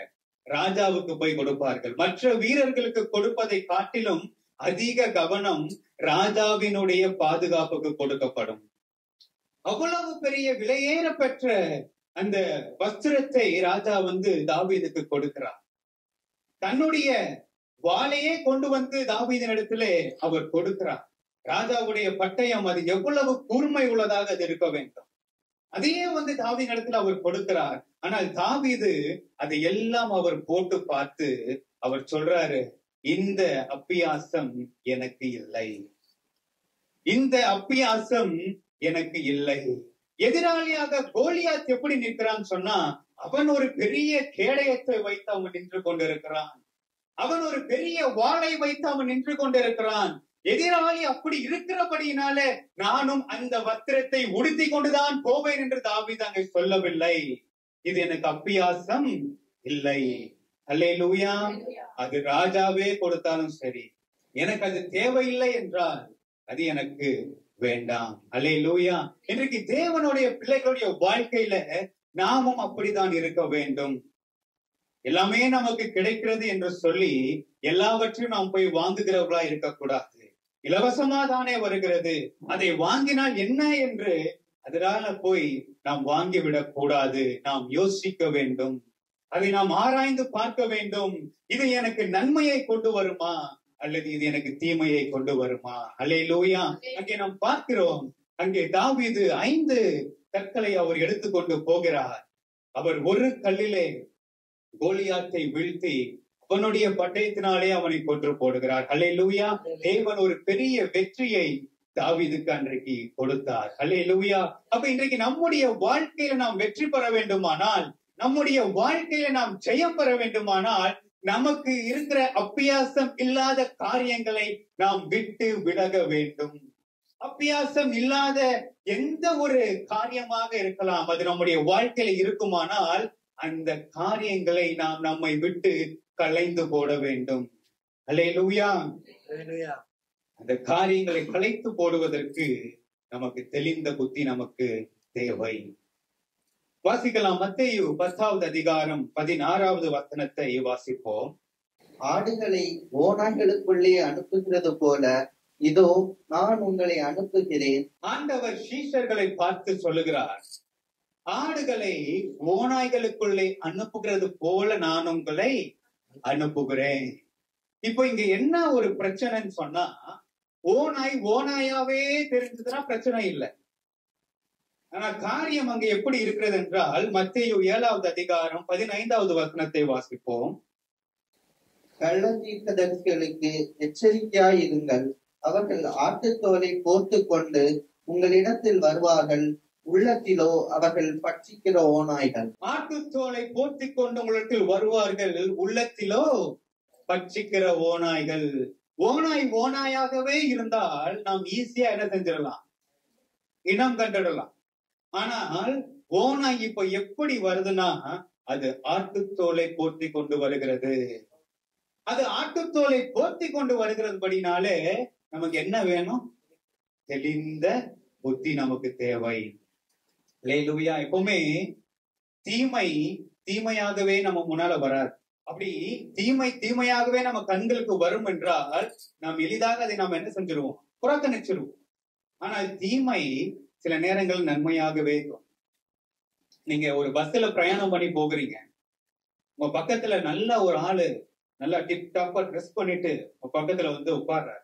Speaker 1: ராஜாவுக்கு போய் கொடுப்பார்கள். மற்ற வீரர்களுக்கு கொடுப்பதை காட்டிலும் அதிக கவனம் ராஜாவினுடைய பாதுகாப்புக்கு கொடுக்கப்படும். அவ்வளவு பெரிய விலையேற பெற்ற அந்த வஸ்திரத்தை ராஜா வந்து தாவீதுக்கு கொடுக்கிறார். தன்னுடைய வாளையே கொண்டு வந்து தாவீதின் இடத்திலே அவர் கொடுக்கிறார். ராஜாவுடைய பட்டயம் அது எவ்வளவு கூர்மை உள்ளதாக அது இருக்க வேண்டும், அதையே வந்து தாவீதின் இடத்துல அவர் கொடுக்கிறார். ஆனால் தாவீது அதை எல்லாம் அவர் போட்டு பார்த்து அவர் சொல்றாரு, இந்த அப்பியாசம் எனக்கு இல்லை, இந்த அப்பியாசம் எனக்கு இல்லை. எதிராளியாக கோலியாத் எப்படி நிற்கிறான்னு சொன்னா, அவன் ஒரு பெரிய கேடயத்தை வைத்து அவன் நின்று கொண்டிருக்கிறான். அவன் ஒரு பெரிய வாளை வைத்து அவன் நின்று கொண்டிருக்கிறான். எதிராளி அப்படி இருக்கிறபடியினால நானும் அந்த வஸ்திரத்தை உடுத்தி கொண்டுதான் போவேன் என்று தாவீது அங்கே சொல்லவில்லை. இது எனக்கு அப்பியாசம் இல்லை. அல்லேலூயா. அது ராஜாவே கொடுத்தாலும் சரி, எனக்கு அது தேவையில்லை என்றால் அது எனக்கு வேண்டாம். அல்லேலூயா. இன்றைக்கு தேவனுடைய பிள்ளைகளுடைய வாழ்க்கையில நாமும் அப்படித்தான் இருக்க வேண்டும். எல்லாமே நமக்கு கிடைக்கிறது என்று சொல்லி எல்லாவற்றையும் நாம் போய் வாங்குகிறவர்களா இருக்கக்கூடாது. இலவசமா தானே வருகிறது, அதை வாங்கினால் என்ன என்று அதனால போய் நாம் வாங்கிவிடக் கூடாது. நாம் யோசிக்க வேண்டும், அதை நாம் ஆராய்ந்து பார்க்க வேண்டும். இது எனக்கு நன்மையை கொண்டு வருமா அல்லது இது எனக்கு தீமையை கொண்டு வருமா? அல்லேலூயா. அங்கே நாம் பார்க்கிறோம், அங்கே தாவீது 5 கற்களை அவர் எடுத்துக்கொண்டு போகிறார். அவர் ஒரு கல்லிலே கோலியாத்தை வீழ்த்தி அவனுடைய பட்டயத்தினாலே அவனை கொன்று போடுகிறார். அல்லேலூயா. தேவன் ஒரு பெரிய வெற்றியை தாவீதுக்கு அன்றைக்கு கொடுத்தார். அல்லேலூயா. அப்ப இன்றைக்கு நம்முடைய வாழ்க்கையில நாம் வெற்றி பெற வேண்டுமானால், நம்முடைய வாழ்க்கையில நாம் ஜெயம் பெற வேண்டுமானால், நமக்கு இருக்கிற அப்பியாசம் இல்லாத காரியங்களை நாம் விட்டு விலக வேண்டும். அப்பியாசம் இல்லாத எந்த ஒரு காரியமாக இருக்கலாம், அது நம்முடைய வாழ்க்கையில இருக்குமானால் அந்த காரியங்களை நாம் நம்மை விட்டு களைந்து போட வேண்டும். அல்லேலூயா. அந்த காரியங்களை களைத்து போடுவதற்கு நமக்கு தெளிந்த புத்தி நமக்கு தேவை. வாசிக்கலாம். மத்தேயு 10வது அதிகாரம் 16வது வசனத்தை வாசிப்போம்.
Speaker 2: ஆடுகளை ஓநாய்களுக்குள்ளே அனுப்புகிறது போல இதோ நான் உங்களை அனுப்புகிறேன்.
Speaker 1: ஆண்டவர் சீஷர்களை பார்த்து சொல்லுகிறார், ஆடுகளை ஓநாய்களுக்குள்ளே அனுப்புகிறது போல நான் உங்களை அனுப்புகிறேன். இப்போ இங்க என்ன ஒரு பிரச்சனைன்னு சொன்னா, ஓநாய் ஓநாயாவே தெரிஞ்சதுன்னா பிரச்சனை இல்லை. ஆனா காரியம் அங்க எப்படி இருக்கிறது என்றால், மத்தேயு 7வது அதிகாரம் 15வது வசனத்தை வாசிப்போம்.
Speaker 2: கள்ளத்தீர்க்கதரிசிகளுக்கு எச்சரிக்கையாயிருங்கள். அவர்கள் ஆட்டுத்தோலை போர்த்து கொண்டு உங்களிடத்தில் வருவார்கள். உள்ளத்திலோ அவர்கள் பட்சிக்கிற ஓநாய்கள்.
Speaker 1: ஆட்டுத்தோலை போர்த்தி கொண்டு உங்களிடத்தில் வருவார்கள், உள்ளத்திலோ பட்சிக்கிற ஓநாய்கள். ஓநாய் ஓநாயாகவே இருந்தால் நாம் ஈஸியா என்ன செஞ்சிடலாம், இனம் கண்டிடலாம். ஆனால் ஓநாய் இப்ப எப்படி வருதுன்னா, அது ஆட்டுத்தோலை போர்த்தி கொண்டு வருகிறது. அது ஆட்டுத்தோலை போர்த்தி கொண்டு வருகிறதுபடினாலே நமக்கு என்ன வேணும்? தெளிந்த புத்தி நமக்கு தேவை. அல்லேலூயா. எப்பவுமே தீமை தீமையாகவே நம்ம முன்னால வராது. அப்படி தீமை தீமையாகவே நம்ம கண்களுக்கு வரும் என்றால் நாம் எளிதாக அதை நாம் என்ன செஞ்சிருவோம்? புறக்கணிச்சிருவோம். ஆனால் தீமை சில நேரங்கள் நன்மையாகவே இருக்கும். நீங்க ஒரு பஸ்ல பிரயாணம் பண்ணி போகிறீங்க, உங்க பக்கத்துல நல்ல ஒரு ஆளு நல்லா டிப் டாப்பா ட்ரெஸ் பண்ணிட்டு உங்க பக்கத்துல வந்து உட்கார்றாரு,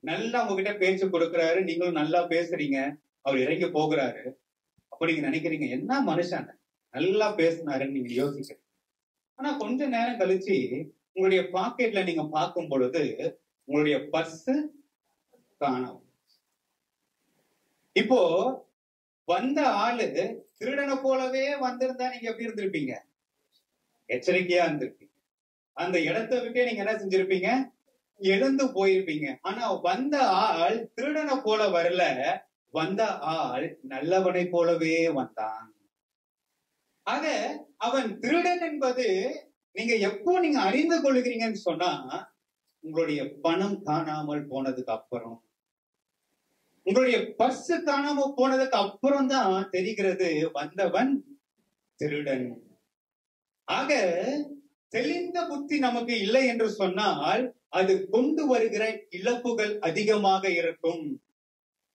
Speaker 1: நல்லா உங்ககிட்ட பேச்சு கொடுக்கறாரு, நீங்களும் நல்லா பேசுறீங்க, அவர் இறங்கி போகிறாரு. அப்ப நீங்க நினைக்கிறீங்க, என்ன மனுஷன் நல்லா பேசினாருன்னு நீங்க யோசிக்கிறீங்க. ஆனா கொஞ்ச நேரம் கழிச்சு உங்களுடைய பாக்கெட்ல நீங்க பார்க்கும் பொழுது உங்களுடைய பர்ஸ் காணோம். இப்போ வந்த ஆளு திருடனை போலவே வந்திருந்தா நீங்க எப்படி இருந்திருப்பீங்க? எச்சரிக்கையா இருந்திருப்பீங்க. அந்த இடத்தை விட்டே நீங்க என்ன செஞ்சிருப்பீங்க? எழுந்து போயிருப்பீங்க. ஆனா வந்த ஆள் திருடனை போல வரல, வந்த ஆள் நல்லவனை போலவே வந்தான். ஆக அவன் திருடன் என்பது நீங்க எப்போ நீங்க அறிந்து கொள்கிறீங்கன்னு சொன்னா, உங்களுடைய பணம் காணாமல் போனதுக்கு அப்புறம், உங்களுடைய பர்ஸ் காணாம போனதுக்கு அப்புறம் தான் தெரிகிறது வந்தவன் திருடன். ஆக தெளிந்த புத்தி நமக்கு இல்லை என்று சொன்னால் அது கொண்டு வருகிற இழப்புகள் அதிகமாக இருக்கும்.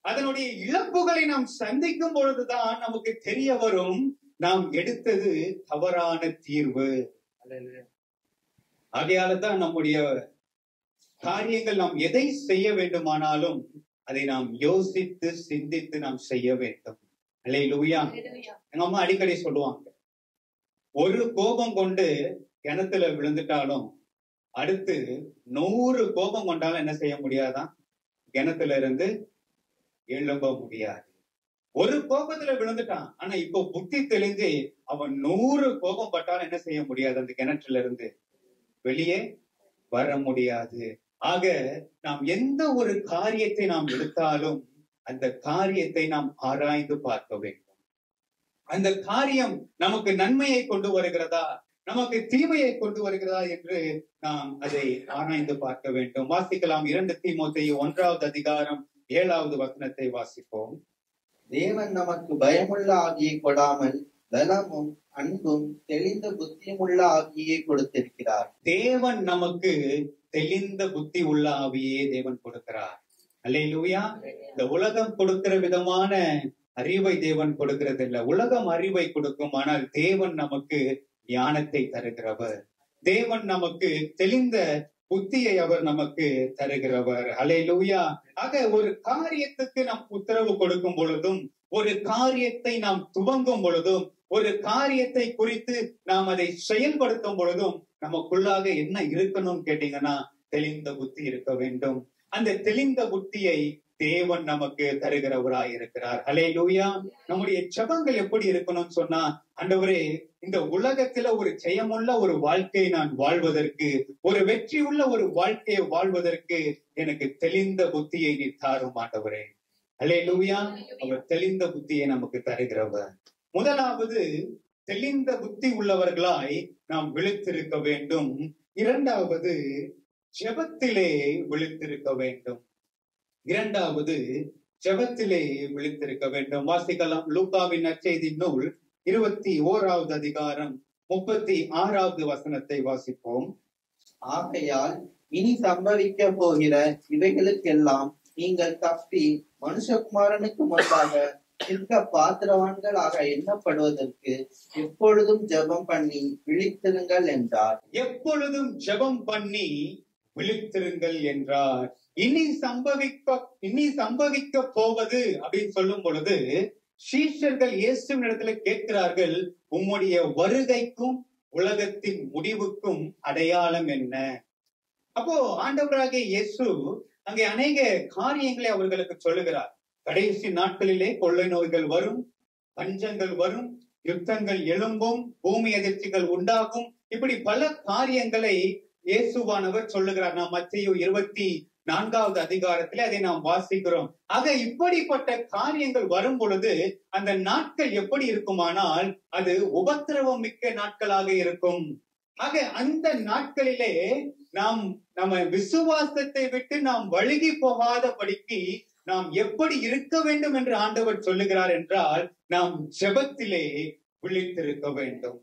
Speaker 1: அதனுடைய இழப்புகளை நாம் சந்திக்கும் பொழுதுதான் நமக்கு தெரிய வரும் நாம் எடுத்தது தவறான தீர்வு. ஆகையால தான் நம்முடைய காரியங்கள் நாம் எதை செய்ய வேண்டுமானாலும் அதை நாம் யோசித்து சிந்தித்து நாம் செய்ய வேண்டும். அல்லேலூயா. எங்க அம்மா அடிக்கடி சொல்லுவாங்க, ஒரு கோபம் கொண்டு கிணத்துல விழுந்துட்டாலும் அடுத்து 100 கோபம் கொண்டாலும் என்ன செய்ய முடியாதான்? கிணத்துல இருந்து எழும்ப முடியாது. ஒரு கோபத்துல விழுந்துட்டான். ஆனா இப்போ புத்தி தெளிஞ்சு அவன் 100 கோபம் பட்டாலும் என்ன செய்ய முடியாது? அந்த கிணற்றுல இருந்து வெளியே வர முடியாது. ஆக நாம் எந்த ஒரு காரியத்தை நாம் எடுத்தாலும் அந்த காரியத்தை நாம் ஆராய்ந்து பார்க்க வேண்டும். அந்த காரியம் நமக்கு நன்மையை கொண்டு வருகிறதா, நமக்கு தீமையை கொண்டு வருகிறதா என்று நாம் அதை ஆராய்ந்து பார்க்க வேண்டும். வாசிக்கலாம். 2 தீமோத்தேயு 1வது அதிகாரம் 7வது வசனத்தை வாசிப்போம்.
Speaker 2: தேவன் நமக்கு பயமுள்ள ஆவியை கொடாமல் பலமும் அன்பும் தெளிந்த புத்தியுமுள்ள ஆவியை கொடுத்திருக்கிறார்.
Speaker 1: தேவன் நமக்கு தெளிந்த புத்தி உள்ள ஆவியே தேவன் கொடுக்கிறார். அல்லேலூயா. இந்த உலகம் கொடுக்கிற விதமான அறிவை தேவன் கொடுக்கிறது இல்ல. உலகம் அறிவை கொடுக்கும், ஆனால் தேவன் நமக்கு ஞானத்தை தருகிறவர். தேவன் நமக்கு தெளிந்த புத்தியை அவர் நமக்கு தருகிறவர். அல்லேலூயா. ஆக ஒரு காரியத்துக்கு நாம் உத்தரவு கொடுக்கும் பொழுதும், ஒரு காரியத்தை நாம் துவங்கும் பொழுதும், ஒரு காரியத்தை குறித்து நாம் அதை செயல்படுத்தும் பொழுதும் நமக்குள்ளாக என்ன இருக்கணும்னு கேட்டீங்கன்னா தெளிந்த புத்தி இருக்க வேண்டும். அந்த தெளிந்த புத்தியை தேவன் நமக்கு தருகிறவராய் இருக்கிறார். அல்லேலூயா. நம்முடைய ஜெபங்கள் எப்படி இருக்கணும்னு சொன்னா, ஆண்டவரே, இந்த உலகத்துல ஒரு ஜெயமுள்ள ஒரு வாழ்க்கையை நான் வாழ்வதற்கு, ஒரு வெற்றியுள்ள ஒரு வாழ்க்கையை வாழ்வதற்கு எனக்கு தெளிந்த புத்தியை நீ தாரும் ஆண்டவரே. அல்லேலூயா. அவர் தெளிந்த புத்தியை நமக்கு தருகிறவர். முதலாவது, தெளிந்த புத்தி உள்ளவர்களாய் நாம் விழித்திருக்க வேண்டும். 2வது, ஜெபத்திலே விழித்திருக்க வேண்டும். 2வது, ஜெபத்திலே விழித்திருக்க வேண்டும். வாசிக்கலாம். லூக்காவின் நற்செய்தி நூல் 21வது அதிகாரம் 36வது வசனத்தை வாசிப்போம்.
Speaker 2: ஆகையால் இனி சம்பவிக்க போகிற இவைகளுக்கெல்லாம் நீங்கள் தப்பி மனுஷகுமாரனுக்கு முன்பாக நிற்க பாத்திரவான்களாக எண்ணப்படுவதற்கு எப்பொழுதும் ஜெபம் பண்ணி விழித்திருங்கள் என்றார்.
Speaker 1: எப்பொழுதும் ஜெபம் பண்ணி விழித்திருங்கள் என்றார். இனி சம்பவிக்க போவது அப்படின்னு சொல்லும் பொழுது சீஷர்கள் இயேசுவின் இடத்துல கேட்கிறார்கள், உம்முடைய வருகைக்கும் உலகத்தின் முடிவுக்கும் அடையாளம் என்ன? அப்போ ஆண்டவராகிய இயேசு அங்கே அநேக காரியங்களை அவர்களுக்கு சொல்லுகிறார். கடைசி நாட்களிலே கொள்ளை நோய்கள் வரும், பஞ்சங்கள் வரும், யுத்தங்கள் எழும்பும், பூமி அதிர்ச்சிகள் உண்டாகும், இப்படி பல காரியங்களை இயேசுவானவர் சொல்லுகிறார். நாம் மத்தேயு 24வது அதிகாரத்திலே அதை நாம் வாசிக்கிறோம். ஆக இப்படிப்பட்ட காரியங்கள் வரும் பொழுது அந்த நாட்கள் எப்படி இருக்குமானால் அது உபத்திரவம் மிக்க நாட்களாக இருக்கும். ஆக அந்த நாட்களிலே நம்ம விசுவாசத்தை விட்டு நாம் வழுகி போகாதபடிக்கு நாம் எப்படி இருக்க வேண்டும் என்று ஆண்டவர் சொல்லுகிறார் என்றால், நாம் ஜெபத்திலே விழித்திருக்க வேண்டும்.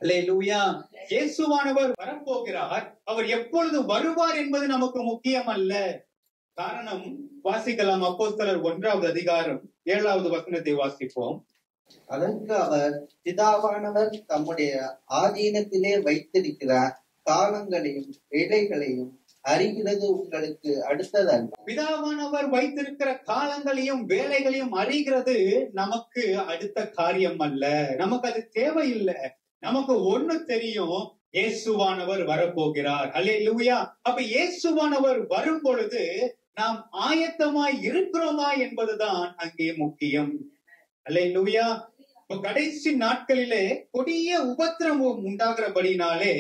Speaker 1: அல்லேலூயா. இயேசுவானவர் வரப்போகிறார். அவர் எப்பொழுது வருவார் என்பது நமக்கு முக்கியம் அல்ல. காரணம், வாசிக்கலாம். அப்போஸ்தலர் 1வது அதிகாரம் 7வது வசனத்தை வாசிப்போம்.
Speaker 2: அதற்கு அவர், பிதாவானவர் தம்முடைய ஆதீனத்திலே வைத்திருக்கிற காலங்களையும் வேலைகளையும் அறிகிறது உங்களுக்கு அடுத்ததல்ல.
Speaker 1: பிதாவானவர் வைத்திருக்கிற காலங்களையும் வேலைகளையும் அறிகிறது நமக்கு அடுத்த காரியம் அல்ல. நமக்கு அது தேவையில்லை. நமக்கு ஒண்ணு தெரியும், இயேசுவானவர் வரப்போகிறார். அல்லேலூயா. அப்ப இயேசுவானவர் வரும் பொழுது நாம் ஆயத்தமாய் இருக்கிறோமா என்பதுதான் அங்கே முக்கியம். அல்லேலூயா. கடைசி நாட்களிலே கொடிய உபத்திரவம் உண்டாகிறபடினாலே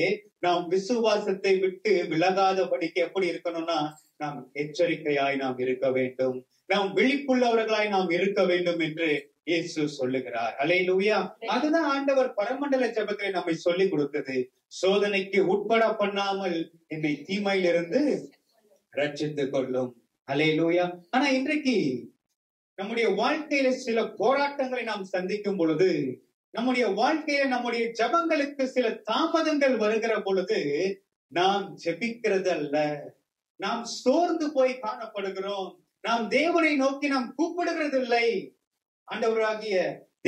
Speaker 1: நாம் விசுவாசத்தை விட்டு விலகாதபடிக்கு எப்படி இருக்கணும்னா, நாம் எச்சரிக்கையாய் நாம் இருக்க வேண்டும், நாம் விழிப்புள்ளவர்களாய் நாம் இருக்க வேண்டும் என்று இயேசு சொல்லுகிறார். அல்லேலூயா. அதுதான் ஆண்டவர் பரமண்டல ஜெபத்திலே நம்மை சொல்லி கொடுத்தது. சோதனைக்கு உட்பட பண்ணாமல் என்னை தீமையிலிருந்து ரட்சித்துக் கொள்ளும். அல்லேலூயா. ஆனா இன்றைக்கு நம்முடைய வாழ்க்கையில சில போராட்டங்களை நாம் சந்திக்கும் பொழுது, நம்முடைய வாழ்க்கையில நம்முடைய ஜெபங்களுக்கு சில தாமதங்கள் வருகிற பொழுது நாம் ஜெபிக்கிறது அல்ல, நாம் சோர்ந்து போய் காணப்படுகிறோம். நாம் தேவனை நோக்கி நாம் கூப்பிடுகிறது இல்லை. ஆண்டவராகிய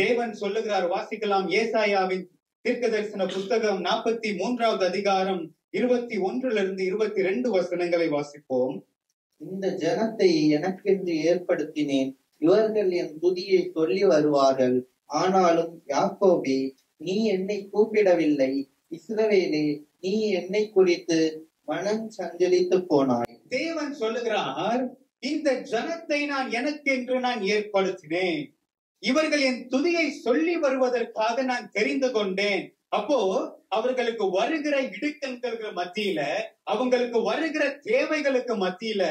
Speaker 1: தேவன் சொல்லுகிறார். வாசிக்கலாம். ஏசாயாவின் தீர்க்கதரிசன புத்தகம் 43வது அதிகாரம் 21லிருந்து 22 வசனங்களை வாசிப்போம்.
Speaker 2: இந்த ஜனத்தை எனக்கென்று ஏற்படுத்தினேன், இவர்கள் என் துதியை சொல்லி வருவார்கள். ஆனாலும் யாக்கோபே, நீ என்னை கூப்பிடவில்லை. இஸ்ரவேலே, நீ என்னை குறித்து மனம் சஞ்சலித்து போனாய்.
Speaker 1: தேவன் சொல்லுகிறார், இந்த ஜனத்தை நான் எனக்கென்று நான் ஏற்படுத்தினேன். இவர்கள் என் துதியை சொல்லி வருவதற்காக நான் தெரிந்து கொண்டேன். அப்போ அவர்களுக்கு வருகிற இடுக்கண்களுக்கு மத்தியில, அவங்களுக்கு வருகிற தேவைகளுக்கு மத்தியில,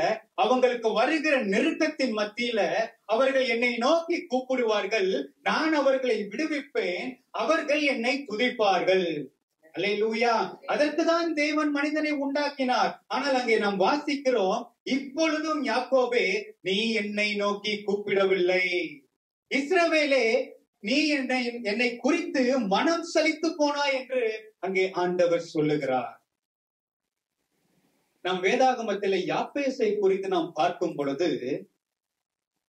Speaker 1: அவங்களுக்கு வருகிற நெருக்கத்தின் மத்தியில அவர்கள் என்னை நோக்கி கூப்பிடுவார்கள். நான் அவர்களை விடுவிப்பேன். அவர்கள் என்னை துதிப்பார்கள். அல்லேலூயா. அதற்குதான் தேவன் மனிதனை உண்டாக்கினார். ஆனால் அங்கே நாம் வாசிக்கிறோம், இப்பொழுதும் யாக்கோபே நீ என்னை நோக்கி கூப்பிடவில்லை. இஸ்ரவேலே நீ என்னை குறித்து மனம் சலித்து போனாய் என்று அங்கே ஆண்டவர் சொல்லுகிறார். நம் வேதாகமத்தில் யாப்பேசை குறித்து நாம் பார்க்கும் பொழுது,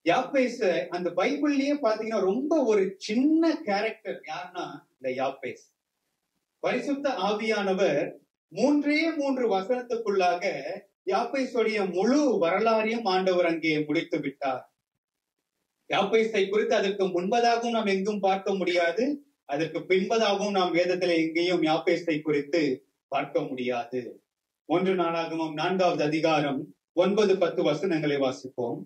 Speaker 1: யாப்பேச அந்த பைபிள்லயே பாத்தீங்கன்னா ரொம்ப ஒரு சின்ன கேரக்டர். யாருன்னா இந்த யாப்பேஸ். பரிசுத்த ஆவியானவர் 3 வசனத்துக்குள்ளாக யாப்பேசுடைய முழு வரலாறையும் ஆண்டவர் அங்கே முடித்து விட்டார். யாப்பேசை குறித்து அதற்கு முன்பதாகவும் நாம் எங்கும் பார்க்க முடியாது, அதற்கு பின்பதாகவும் நாம் வேதத்துல எங்கேயும் யாப்பேசை குறித்து பார்க்க முடியாது. 1 நாளாகமம் 4வது அதிகாரம் 9-10 வசனங்களை வாசிப்போம்.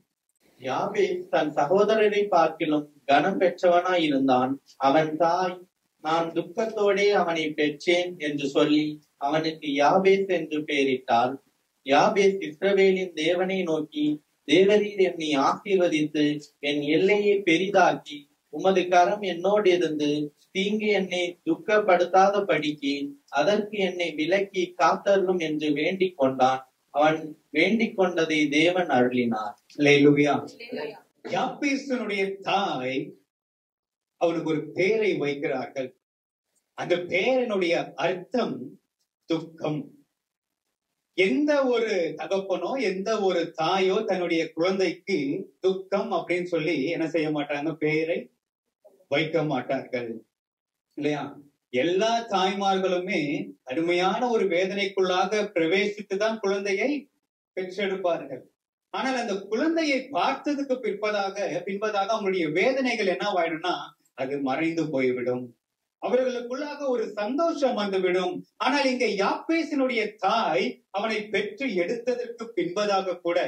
Speaker 2: யாபேஸ் தன் சகோதரரை பார்க்கிலும் கனம் பெற்றவனாய் இருந்தான். அவன் தாய், நான் துக்கத்தோடே அவனை பெற்றேன் என்று சொல்லி அவனுக்கு யாபேஸ் என்று பெயரிட்டாள். யாபேஸ் இஸ்ரவேலின் தேவனை நோக்கி, தேவரீர் என்னை ஆசீர்வதித்து என் எல்லையை பெரிதாக்கி உமது கரம் என்னோடு இருந்து தீங்கு என்னை துக்கப்படுத்தாத படிக்கு அதற்கு என்னை விலக்கி காத்தருளும் என்று வேண்டிக் கொண்டான். அவன் வேண்டிக் கொண்டதை தேவன் அருளினார்.
Speaker 1: அல்லேலூயா. யாப்பேசனுடைய தாய் அவனுக்கு ஒரு பெயரை வைக்கிறார்கள். அந்த பெயரினுடைய அர்த்தம் துக்கம். எந்த ஒரு தகப்பனோ எந்த ஒரு தாயோ தன்னுடைய குழந்தைக்கு துக்கம் அப்படின்னு சொல்லி என்ன செய்ய மாட்டாங்க, பெயரை வைக்க மாட்டார்கள் இல்லையா? எல்லா தாய்மார்களுமே கடுமையான ஒரு வேதனைக்குள்ளாக பிரவேசித்துதான் குழந்தையை பெற்றெடுப்பார்கள். ஆனால் அந்த குழந்தையை பார்த்ததுக்கு பின்பதாக அவங்களுடைய வேதனைகள் என்னவாயிடும்னா அது மறைந்து போய்விடும். அவர்களுக்குள்ளாக ஒரு சந்தோஷம் வந்துவிடும். ஆனால் இங்க யாப்பேசினுடைய தாய் அவனை பெற்று எடுத்ததற்கு பின்பதாக கூட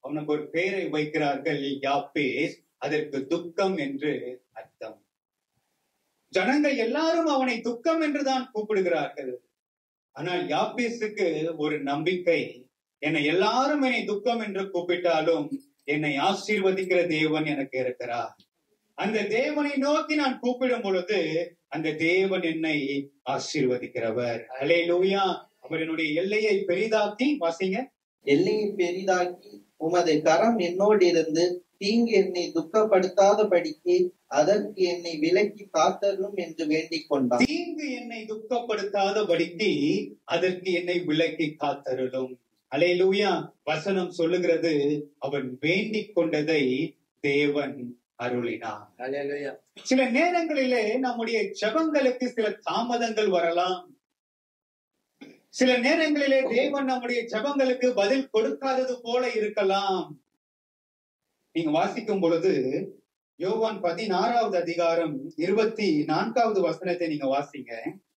Speaker 1: அவனுக்கு ஒரு பெயரை வைக்கிறார்கள், யாப்பேஸ். அதற்கு துக்கம் என்று அர்த்தம். ஜனங்கள் எல்லாரும் அவனை துக்கம் என்றுதான் கூப்பிடுகிறார்கள். ஆனால் யாப்பேசுக்கு ஒரு நம்பிக்கை, என்னை எல்லாரும் என்னை துக்கம் என்று கூப்பிட்டாலும் என்னை ஆசீர்வதிக்கிற தேவன் எனக்கு இருக்கிறார். அந்த தேவனை நோக்கி நான் கூப்பிடும் பொழுது அந்த தேவன் என்னை ஆசீர்வதிக்கிறவர். அல்லேலூயா. அவர் என்னுடைய எல்லையை பெரிதாக்கி, வாசிங்க,
Speaker 2: எல்லையை பெரிதாக்கி உமது கரம் என்னோடு இருந்து தீங்கு என்னை துக்கப்படுத்தாதபடிக்கு அதற்கு என்னை விலக்கி காத்தருளும் என்று வேண்டிக் கொண்டான்.
Speaker 1: தீங்கு என்னை துக்கப்படுத்தாதபடிக்கு அதற்கு என்னை விலக்கி காத்தருளும். அல்லேலூயா. வசனம் சொல்லுகிறது, அவன் வேண்டிக் கொண்டதை தேவன் அருளினார்.
Speaker 2: அல்லேலூயா.
Speaker 1: சில நேரங்களிலே நம்முடைய ஜெபங்களுக்கு சில தாமதங்கள் வரலாம். சில நேரங்களிலே தேவன் நம்முடைய ஜெபங்களுக்கு பதில் கொடுக்காதது போல இருக்கலாம். நீங்க வாசிக்கும் பொழுது யோவான் 16வது அதிகாரம் 24வது வசனத்தை நீங்க வாசிங்க.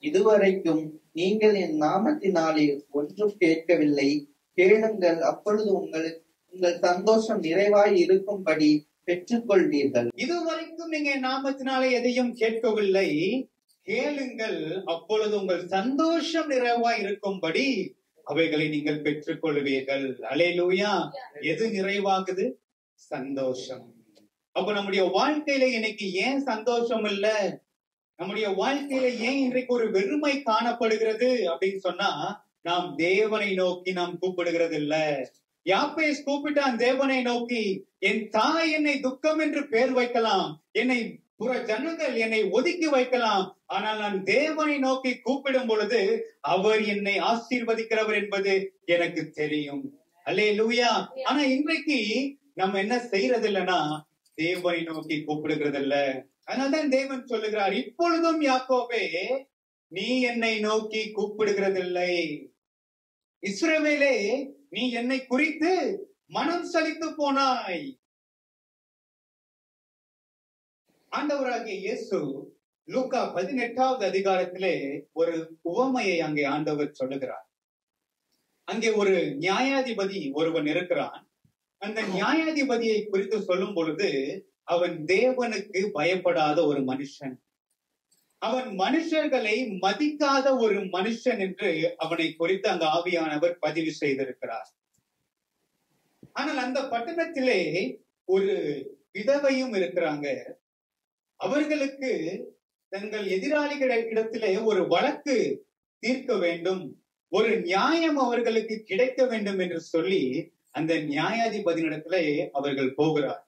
Speaker 2: இதுவரைக்கும் நீங்கள் என் நாமத்தினாலே ஒன்றும் கேட்கவில்லை, கேளுங்கள், அப்பொழுது உங்கள் சந்தோஷம் நிறைவாய் இருக்கும்படி பெற்றுக்கொள்வீர்கள்.
Speaker 1: இதுவரைக்கும் நீங்க என் நாமத்தினாலே எதையும் கேட்கவில்லை, கேளுங்கள், அப்பொழுது உங்கள் சந்தோஷம் நிறைவாய் இருக்கும்படி அவைகளை நீங்கள் பெற்றுக் கொள்வீர்கள். அல்லேலூயா. எது நிறைவாகுது? சந்தோஷம். அப்ப நம்முடைய வாழ்க்கையில இன்னைக்கு ஏன் சந்தோஷம் இல்ல, நம்முடைய வாழ்க்கையில ஏன் இன்றைக்கு ஒரு வெறுமை காணப்படுகிறது அப்படின்னு சொன்னா, நாம் தேவனை நோக்கி நாம் கூப்பிடுகிறது இல்ல. யாப்பேஸ் கூப்பிட்டான் தேவனை நோக்கி. என் தாய் என்னை துக்கம் என்று பெயர் வைக்கலாம், என்னை புற ஜனங்கள் என்னை ஒதுக்கி வைக்கலாம், ஆனால் நான் தேவனை நோக்கி கூப்பிடும் பொழுது அவர் என்னை ஆசீர்வதிக்கிறவர் என்பது எனக்கு தெரியும். அல்லேலூயா. ஆனா இன்றைக்கு நம்ம என்ன செய்யறது இல்லைன்னா தேவனை நோக்கி கூப்பிடுகிறது இல்ல. அதனால்தான் தேவன் சொல்லுகிறார், இப்பொழுதும் யாக்கோபே நீ என்னை நோக்கி கூப்பிடுகிறதில்லை. இஸ்ரவேலே நீ என்னை குறித்து மனம் சலித்து போனாய். ஆண்டவராகிய இயேசு லூக்கா 18வது அதிகாரத்திலே ஒரு உவமையை அங்கே ஆண்டவர் சொல்லுகிறார். அங்கே ஒரு நியாயாதிபதி ஒருவன் இருக்கிறான். அந்த நியாயாதிபதியை குறித்து சொல்லும் பொழுது அவன் தேவனுக்கு பயப்படாத ஒரு மனுஷன், அவன் மனுஷர்களை மதிக்காத ஒரு மனுஷன் என்று அவனை குறித்து அங்கு ஆவியானவர் பதிவு செய்திருக்கிறார். ஆனால் அந்த பட்டணத்திலே ஒரு விதவையும் இருக்கிறாங்க. அவர்களுக்கு தங்கள் எதிராளிகளிடத்திலே ஒரு வழக்கு தீர்க்க வேண்டும், ஒரு நியாயம் அவர்களுக்கு கிடைக்க வேண்டும் என்று சொல்லி அந்த நியாயாதிபதியிடத்திலே அவர்கள் போகிறார்.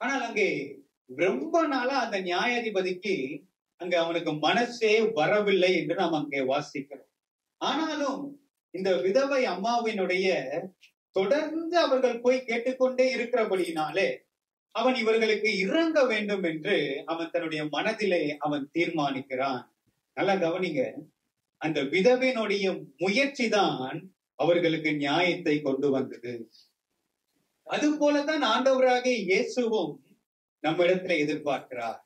Speaker 1: ஆனால் அங்கே ரொம்ப நாளா அந்த நியாயாதிபதிக்கு அங்க அவனுக்கு மனசே வரவில்லை என்று நாம் அங்கே வாசிக்கிறோம். ஆனாலும் இந்த விதவை அம்மாவினுடைய தொடர்ந்து அவர்கள் போய் கேட்டுக்கொண்டே இருக்கிறபடியினாலே அவன் இவர்களுக்கு இறங்க வேண்டும் என்று அவன் தன்னுடைய மனதிலே அவன் தீர்மானிக்கிறான். நல்லா கவனிங்க, அந்த விதவையினுடைய முயற்சி தான் அவர்களுக்கு நியாயத்தை கொண்டு வந்தது. அது போலதான் ஆண்டவராகிய இயேசுவும் நம்ம இடத்துல எதிர்பார்க்கிறார்.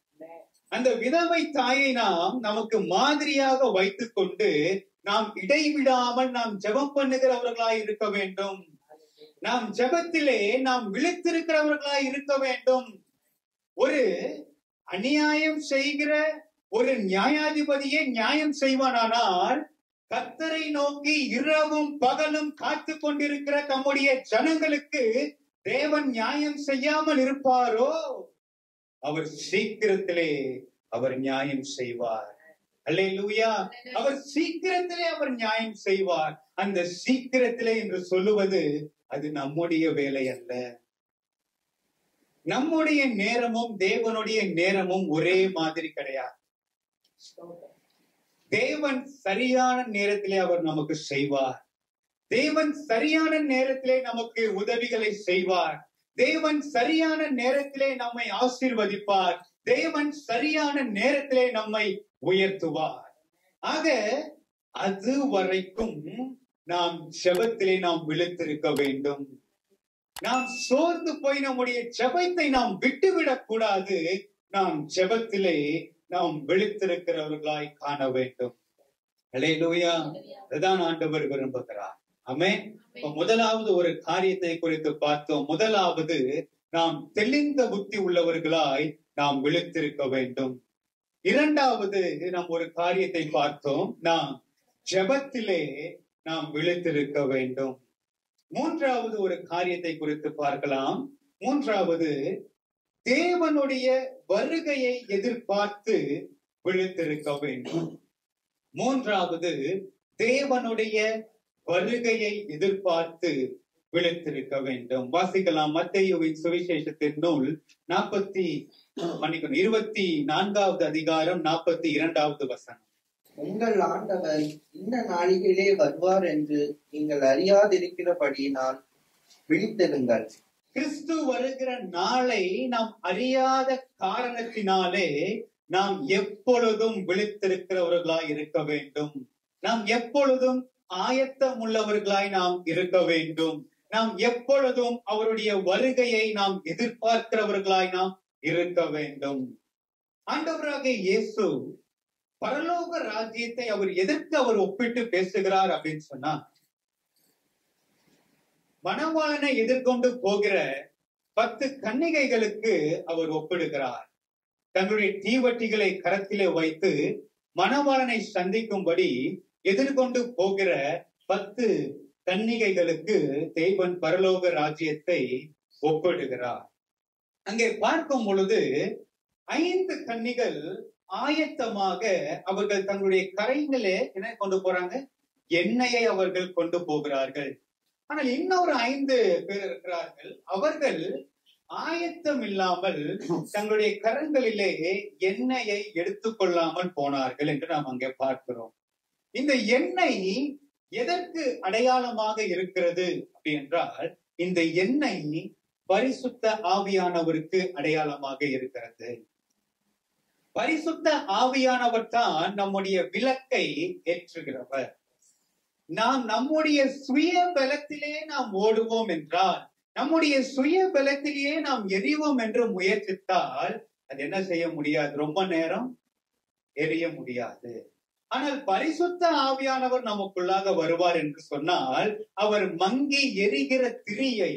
Speaker 1: அந்த விதவை தாயை நாம் நமக்கு மாதிரியாக வைத்துக் கொண்டு நாம் இடைவிடாமல் நாம் ஜெபம் பண்ணுகிறவர்களாய் இருக்க வேண்டும். நாம் ஜெபத்திலே நாம் விழித்திருக்கிறவர்களாய் இருக்க வேண்டும். ஒரு அநியாயம் செய்கிற ஒரு நியாயாதிபதியே நியாயம் செய்வானானால் கர்த்தரை நோக்கி இரவும் பகலும் காத்து கொண்டிருக்கிற தம்முடைய ஜனங்களுக்கு தேவன் நியாயம் செய்யாமல் இருப்பாரோ? அவர் சீக்கிரத்திலே அவர் நியாயம் செய்வார். அல்லேலூயா. அவர் சீக்கிரத்திலே அவர் நியாயம் செய்வார். அந்த சீக்கிரத்திலே என்று சொல்லுவது அது நம்முடைய வேலை அல்ல. நம்முடைய நேரமும் தேவனுடைய நேரமும் ஒரே மாதிரி கிடையாது. தேவன் சரியான நேரத்திலே அவர் நமக்கு செய்வார். தேவன் சரியான நேரத்திலே நமக்கு உதவிகளை செய்வார். தேவன் சரியான நேரத்திலே நம்மை ஆசீர்வதிப்பார். தேவன் சரியான நேரத்திலே நம்மை உயர்த்துவார். ஆக அது வரைக்கும் நாம் ஜெபத்திலே நாம் விழித்திருக்க வேண்டும். நாம் சோர்ந்து போய் நம்முடைய ஜெபத்தை நாம் விட்டுவிடக் கூடாது. நாம் ஜெபத்திலே நாம் விழித்திருக்கிறவர்களாய் காண வேண்டும். அல்லேலூயா. அதுதான் ஆண்டவர் விரும்புகிறார். ஆமென். முதலாவது ஒரு காரியத்தை குறித்து பார்த்தோம். முதலாவது நாம் தெளிந்த புத்தி உள்ளவர்களாய் நாம் விழித்திருக்க வேண்டும். இரண்டாவது நாம் ஒரு காரியத்தை பார்த்தோம், நாம் ஜெபத்திலே நாம் விழித்திருக்க வேண்டும். மூன்றாவது ஒரு காரியத்தை குறித்து பார்க்கலாம். மூன்றாவது தேவனுடைய வருகையை எதிர்பார்த்து விழித்திருக்க வேண்டும். மூன்றாவது தேவனுடைய வருகையை எதிர்பார்த்து விழித்திருக்க வேண்டும். வாசிக்கலாம். மத்தேயுவின் சுவிசேஷத்தின் நூல் 24வது அதிகாரம் 42வது வசனம்.
Speaker 2: உங்கள் ஆண்டவர் இந்த நாளிலே வருவார் என்று நீங்கள் அறியாதிருக்கிறபடியினால் விழித்திருங்கள்.
Speaker 1: கிறிஸ்து வருகிற நாளை நாம் அறியாத காரணத்தினாலே நாம் எப்பொழுதும் விழித்திருக்கிறவர்களாய் இருக்க வேண்டும். நாம் எப்பொழுதும் ஆயத்தம் உள்ளவர்களாய் நாம் இருக்க வேண்டும். நாம் எப்பொழுதும் அவருடைய வருகையை நாம் எதிர்பார்க்கிறவர்களாய் நாம் இருக்க வேண்டும். ஆண்டவராகிய இயேசு பரலோக ராஜ்யத்தை அவர் எதற்கு அவர் ஒப்பிட்டு பேசுகிறார் அப்படின்னு சொன்னா, மணவாளனை எதிர்கொண்டு போகிற 10 கன்னிகைகளுக்கு அவர் ஒப்பிடுகிறார். தங்களுடைய தீவட்டிகளை கரத்திலே வைத்து மணவாளனை சந்திக்கும்படி எதிர்கொண்டு போகிற 10 கன்னிகைகளுக்கு தேவன் பரலோக ராஜ்யத்தை ஒப்பிடுகிறார். அங்கே பார்க்கும் பொழுது 5 கன்னிகள் ஆயத்தமாக அவர்கள் தங்களுடைய கரைகளே என்ன கொண்டு போறாங்க, எண்ணெயை அவர்கள் கொண்டு போகிறார்கள். ஆனால் இன்னொரு 5 பேர் இருக்கிறார்கள், அவர்கள் ஆயத்தம் இல்லாமல் தங்களுடைய கரங்களிலே எண்ணெயை எடுத்துக்கொள்ளாமல் போனார்கள் என்று நாம் அங்கே பார்க்கிறோம். இந்த எண்ணெய் எதற்கு அடையாளமாக இருக்கிறது அப்படி என்றால், இந்த எண்ணெய் பரிசுத்த ஆவியானவருக்கு அடையாளமாக இருக்கிறது. பரிசுத்த ஆவியானவர் தான் நம்முடைய விளக்கை ஏற்றுகிறவர். நாம் நம்முடைய சுய பலத்திலே நாம் ஓடுவோம் என்றால், நம்முடைய சுய பலத்திலேயே நாம் எரிவோம் என்று முயற்சித்தால் அது என்ன செய்ய முடியாது, ரொம்ப நேரம் எரிய முடியாது. ஆனால் பரிசுத்த ஆவியானவர் நமக்குள்ளாக வருவார் என்று சொன்னால் அவர் மங்கி எரிகிற திரியை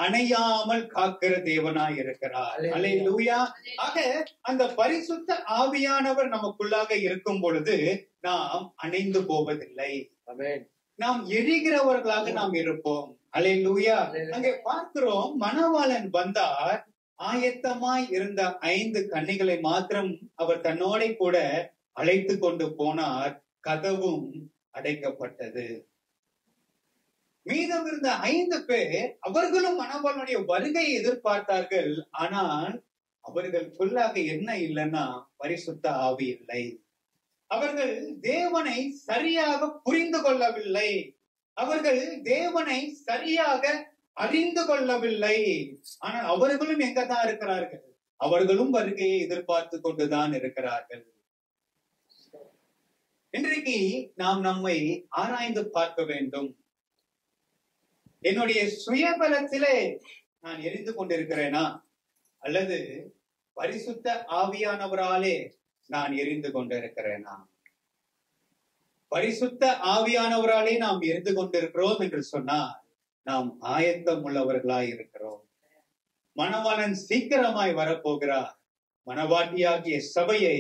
Speaker 1: அணையாமல் காக்கிற தேவனாய் இருக்கிறார். அல்லேலூயா. ஆக அந்த பரிசுத்த ஆவியானவர் நமக்குள்ளாக இருக்கும் பொழுது நாம் அணைந்து போவதில்லை, நாம் எரிகிறவர்களாக நாம் இருப்போம். அல்லேலூயா. அங்கே பார்க்கிறோம், மணவாளன் வந்தார், ஆயத்தமாய் இருந்த 5 கன்னிகளை மாத்திரம் அவர் தன்னோட கூட அழைத்து கொண்டு போனார், கதவும் அடைக்கப்பட்டது. மீதம் இருந்த 5 பேர் அவர்களும் மணவாளனுடைய வருகையை எதிர்பார்த்தார்கள். ஆனால் அவர்களுக்குள்ளாக என்ன இல்லைன்னா பரிசுத்த ஆவி இல்லை. அவர்கள் தேவனை சரியாக புரிந்து கொள்ளவில்லை, அவர்கள் தேவனை சரியாக அறிந்து கொள்ளவில்லை. ஆனால் அவர்களும் எங்கதான் இருக்கிறார்கள், அவர்களும் வருகையை எதிர்பார்த்து கொண்டுதான் இருக்கிறார்கள். இன்றைக்கு நாம் நம்மை ஆராய்ந்து பார்க்க வேண்டும். என்னுடைய சுயபலத்திலே நான் எரிந்து கொண்டிருக்கிறேனா, அல்லது பரிசுத்த ஆவியானவராலே நான் எரிந்து கொண்டிருக்கிறேனா? பரிசுத்த ஆவியானவராலே நாம் எரிந்து கொண்டிருக்கிறோம் என்று சொன்னால் நாம் ஆயத்தம் உள்ளவர்களாய் இருக்கிறோம். மணவாளன் சீக்கிரமாய் வரப்போகிறார். மணவாட்டியாகிய சபையை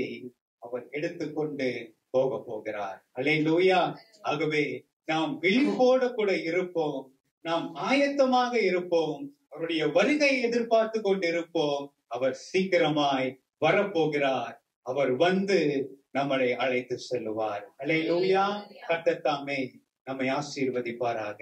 Speaker 1: அவர் எடுத்துக்கொண்டு போக போகிறார். அல்லேலூயா. ஆகவே நாம் விழிப்போடு கூட இருப்போம், நாம் ஆயத்தமாக இருப்போம், அவருடைய வருகையை எதிர்பார்த்து கொண்டு இருப்போம். அவர் சீக்கிரமாய் வரப்போகிறார். அவர் வந்து நம்மளை அழைத்து செல்லுவார். அல்லேலூயா. கர்த்தர் தாமே நம்மை ஆசீர்வதிப்பாராக.